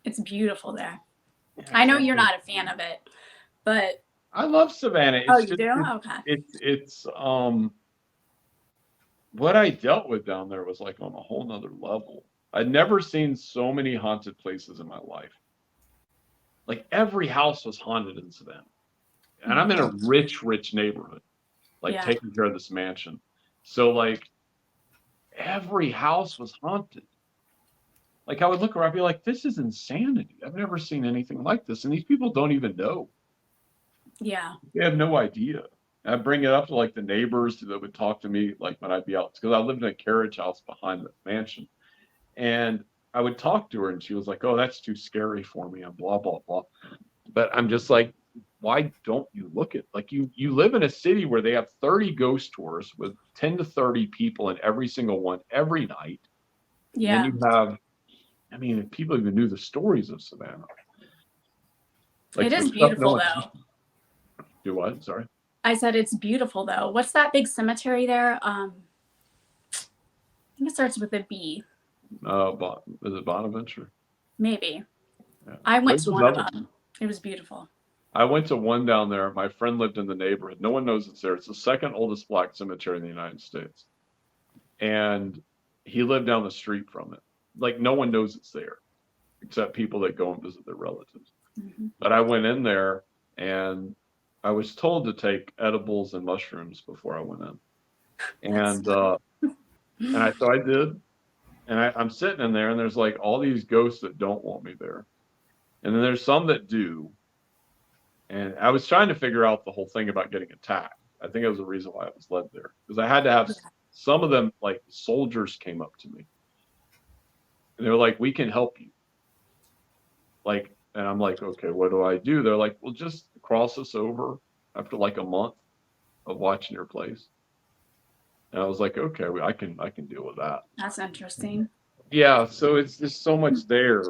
It's beautiful there. Yeah, I know you're not a fan of it, but I love Savannah. It's you do? Okay. It's what I dealt with down there was like on a whole nother level. I'd never seen so many haunted places in my life. Like every house was haunted in Savannah. And I'm in a rich neighborhood, like taking care of this mansion. So like every house was haunted. Like I would look around and be like, this is insanity. I've never seen anything like this. And these people don't even know. Yeah. They have no idea. I bring it up to like the neighbors that would talk to me like when I'd be out, because I lived in a carriage house behind the mansion. And I would talk to her and she was like, oh, that's too scary for me and blah, blah, blah. But I'm just like, why don't you look at, like you live in a city where they have 30 ghost tours with 10 to 30 people in every single one every night. Yeah. And then you have, I mean, if people even knew the stories of Savannah. Like it is beautiful though. Do what? Sorry. I said it's beautiful though. What's that big cemetery there? I think it starts with a B. Is it Bonaventure? Maybe. Yeah. I went to one of them. It was beautiful. I went to one down there. My friend lived in the neighborhood. No one knows it's there. It's the second oldest black cemetery in the United States. And he lived down the street from it. Like no one knows it's there, except people that go and visit their relatives. Mm-hmm. But I went in there and I was told to take edibles and mushrooms before I went in. And so I did. And I'm sitting in there and there's like all these ghosts that don't want me there. And then there's some that do. And I was trying to figure out the whole thing about getting attacked. I think it was the reason why I was led there. Because I had to have some of them, like soldiers came up to me. And they were like, we can help you. Like, and I'm like, okay, what do I do? They're like, well, just cross us over after like a month of watching your place. And I was like, okay, I can deal with that. That's interesting. Yeah, so it's just so much there.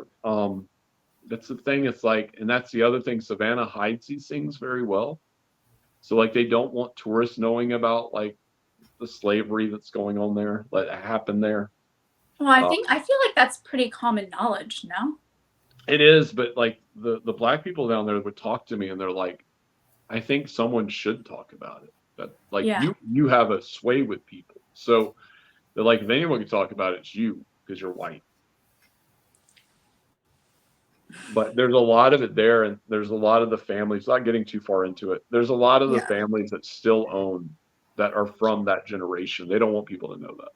That's the thing. It's like, and that's the other thing. Savannah hides these things very well. So like, they don't want tourists knowing about like the slavery that's going on there, that happened there. Well, I feel like that's pretty common knowledge, no? It is, but like the black people down there would talk to me and they're like, I think someone should talk about it. But like you have a sway with people. So they're like, if anyone can talk about it, it's you because you're white. But there's a lot of it there, and there's a lot of the families, not getting too far into it, there's a lot of the families that still own, that are from that generation. They don't want people to know that.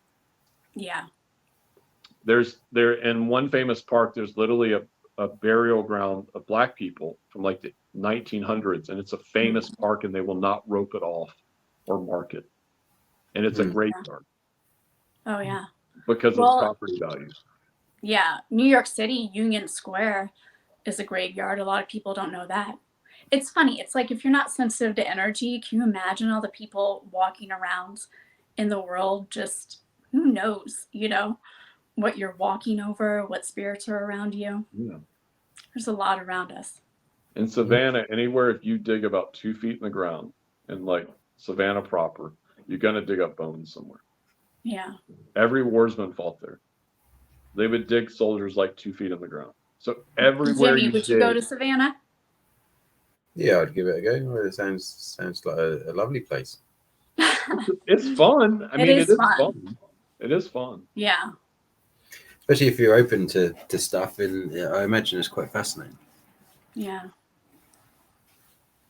Yeah. There in one famous park, there's literally a burial ground of black people from like the 1900s, and it's a famous park, and they will not rope it off or mark it. And it's a graveyard. Oh, yeah. Because of property values. Yeah. New York City, Union Square is a graveyard. A lot of people don't know that. It's funny. It's like if you're not sensitive to energy, can you imagine all the people walking around in the world? Just who knows, what you're walking over, what spirits are around you. Yeah. There's a lot around us. In Savannah, anywhere if you dig about 2 feet in the ground, in like Savannah proper, you're gonna dig up bones somewhere. Yeah. Every warsman fought there. They would dig soldiers like 2 feet in the ground. So everywhere Jimmy, you would you go to dig, Savannah? Yeah, I'd give it a go. Well, it sounds like a lovely place. it's fun. I It mean, is it is fun. fun. It is fun. Yeah. Especially if you're open to stuff, and I imagine it's quite fascinating. Yeah.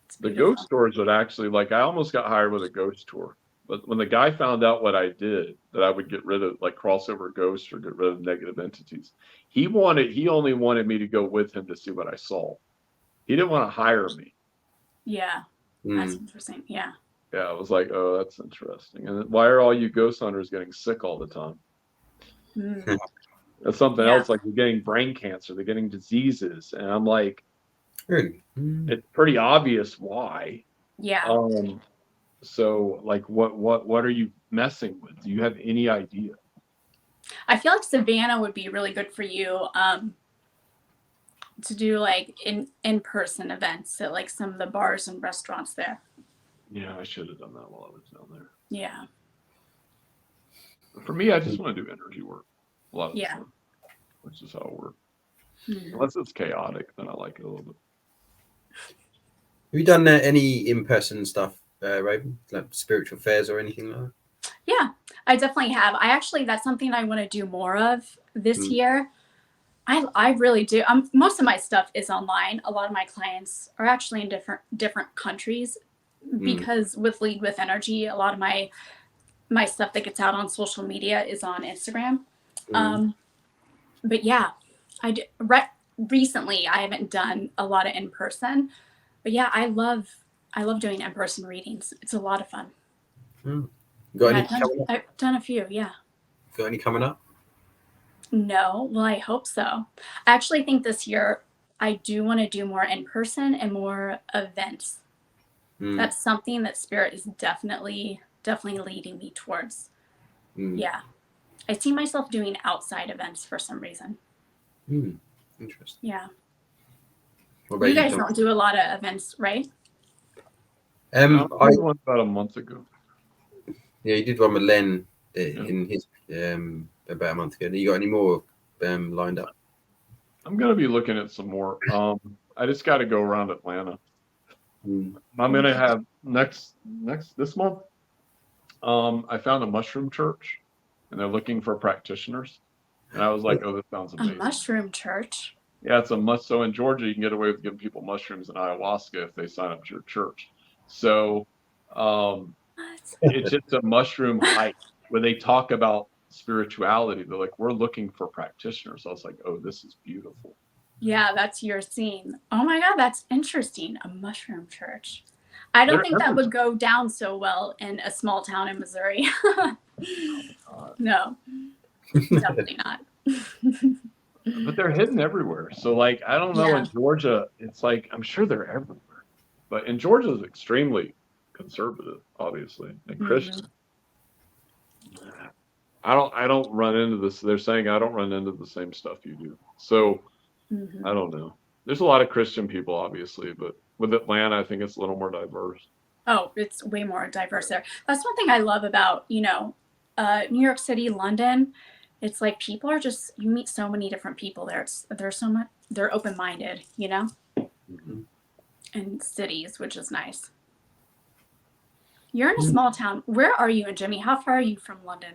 It's The beautiful. ghost tours would actually, like, I almost got hired with a ghost tour. But when the guy found out what I did, that I would get rid of like crossover ghosts or get rid of negative entities, he only wanted me to go with him to see what I saw. He didn't want to hire me. Yeah. That's Mm. interesting. Yeah. Yeah, I was like, oh, that's interesting. And then, why are all you ghost hunters getting sick all the time? Mm. That's something Yeah. else. Like, they're getting brain cancer, they're getting diseases, and I'm like, Really? Mm. it's pretty obvious why. Yeah. So like, what are you messing with? Do you have any idea? I feel like Savannah would be really good for you to do like in-person events at like some of the bars and restaurants there. Yeah, I should have done that while I was down there. Yeah. For me, I just want to do energy work a lot of the Yeah. time, which is how it works. Mhm. Unless it's chaotic, then I like it a little bit. Have you done any in-person stuff, Raven? Like spiritual fairs or anything like that? Yeah, I definitely have. That's something I want to do more of this Mm. year. I really do. Most of my stuff is online. A lot of my clients are actually in different countries because with Lead with Energy, a lot of my stuff that gets out on social media is on Instagram. But yeah, recently I haven't done a lot of in person, but yeah, I love doing in person readings. It's a lot of fun. Got Yeah, any coming up? I've done a few. Yeah. Got any coming up? No, well, I hope so. I actually think this year I do want to do more in person and more events. That's something that Spirit is definitely leading me towards. Yeah. I see myself doing outside events for some reason. Interesting. Yeah. What about You you, guys Tom? don't do a lot of events, right? I did one about a month ago. Yeah, you did one with Len in his about a month ago. You got any more lined up? I'm gonna be looking at some more. I just got to go around Atlanta. I'm gonna have next this month. I found a mushroom church, and they're looking for practitioners. And I was like, oh, this sounds A amazing. mushroom church. Yeah, it's a must. So in Georgia, you can get away with giving people mushrooms and ayahuasca if they sign up to your church. So it's just a mushroom hike where they talk about spirituality. They're like, we're looking for practitioners. I was like, oh, this is beautiful. Yeah, that's your scene. Oh my God, that's interesting. A mushroom church. I don't think that would go down so well in a small town in Missouri. No, definitely not. But they're hidden everywhere. So like, I don't know, in Georgia, it's like, I'm sure they're everywhere. But in Georgia is extremely conservative, obviously, and Christian. I don't run into this. They're saying I don't run into the same stuff you do. So I don't know. There's a lot of Christian people, obviously, but with Atlanta, I think it's a little more diverse. Oh, it's way more diverse there. That's one thing I love about, New York City, London. It's like people are just, you meet so many different people there. They're open-minded, in cities, which is nice. You're in a small town. Where are you in Jimmy? How far are you from London?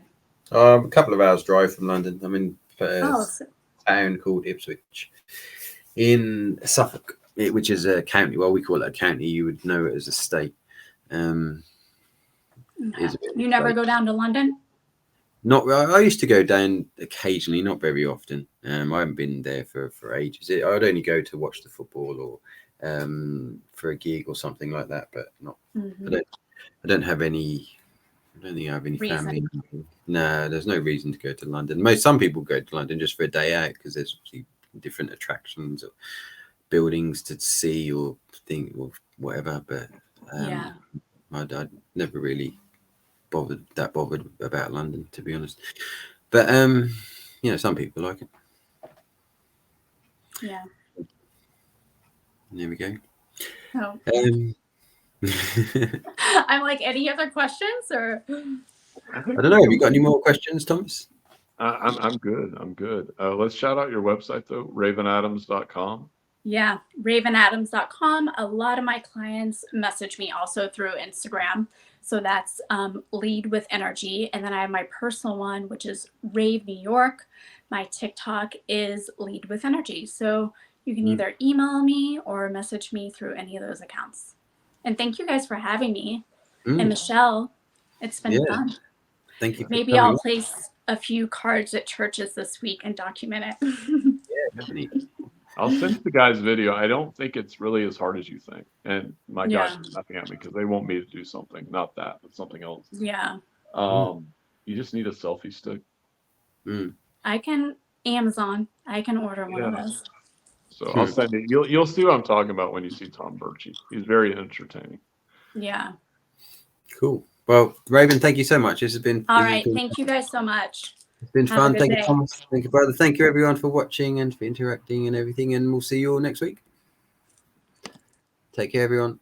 A couple of hours drive from London. I'm in a so town called Ipswich in Suffolk, which is a county. Well, we call it a county. You would know it as a state. You never go down to London? Not. I used to go down occasionally, not very often. I haven't been there for ages. I'd only go to watch the football or for a gig or something like that, but not. I don't have any. I don't think I have any family. No, there's no reason to go to London. Some people go to London just for a day out because there's different attractions or buildings to see or think or whatever. But I'd never really bothered about London, to be honest. But some people like it. Yeah. There we go. So Um, I'm like, any other questions or? I don't know. Have you got any more questions, Thomas? I'm good. I'm good. Let's shout out your website though, ravenadams.com. Yeah, ravenadams.com. A lot of my clients message me also through Instagram. So that's Lead with Energy. And then I have my personal one, which is Rave New York. My TikTok is Lead with Energy. So you can either email me or message me through any of those accounts. And thank you guys for having me. And Michelle, it's been fun. Thank you. Maybe I'll place a few cards at churches this week and document it. Yeah, definitely. I'll send you the guy's video. I don't think it's really as hard as you think. And my Yeah. gosh, laughing at me because they want me to do something, not that, but something else. Yeah. You just need a selfie stick. I can Amazon. I can order one of those. So I'll send it. You'll see what I'm talking about when you see Tom Birchie. He's very entertaining. Yeah. Cool. Well, Raven, thank you so much. This has been All right. Thank you guys so much. It's been Have a fun. good Thank day. you, Thomas. Thank you, brother. Thank you, everyone, for watching and for interacting and everything. And we'll see you all next week. Take care, everyone.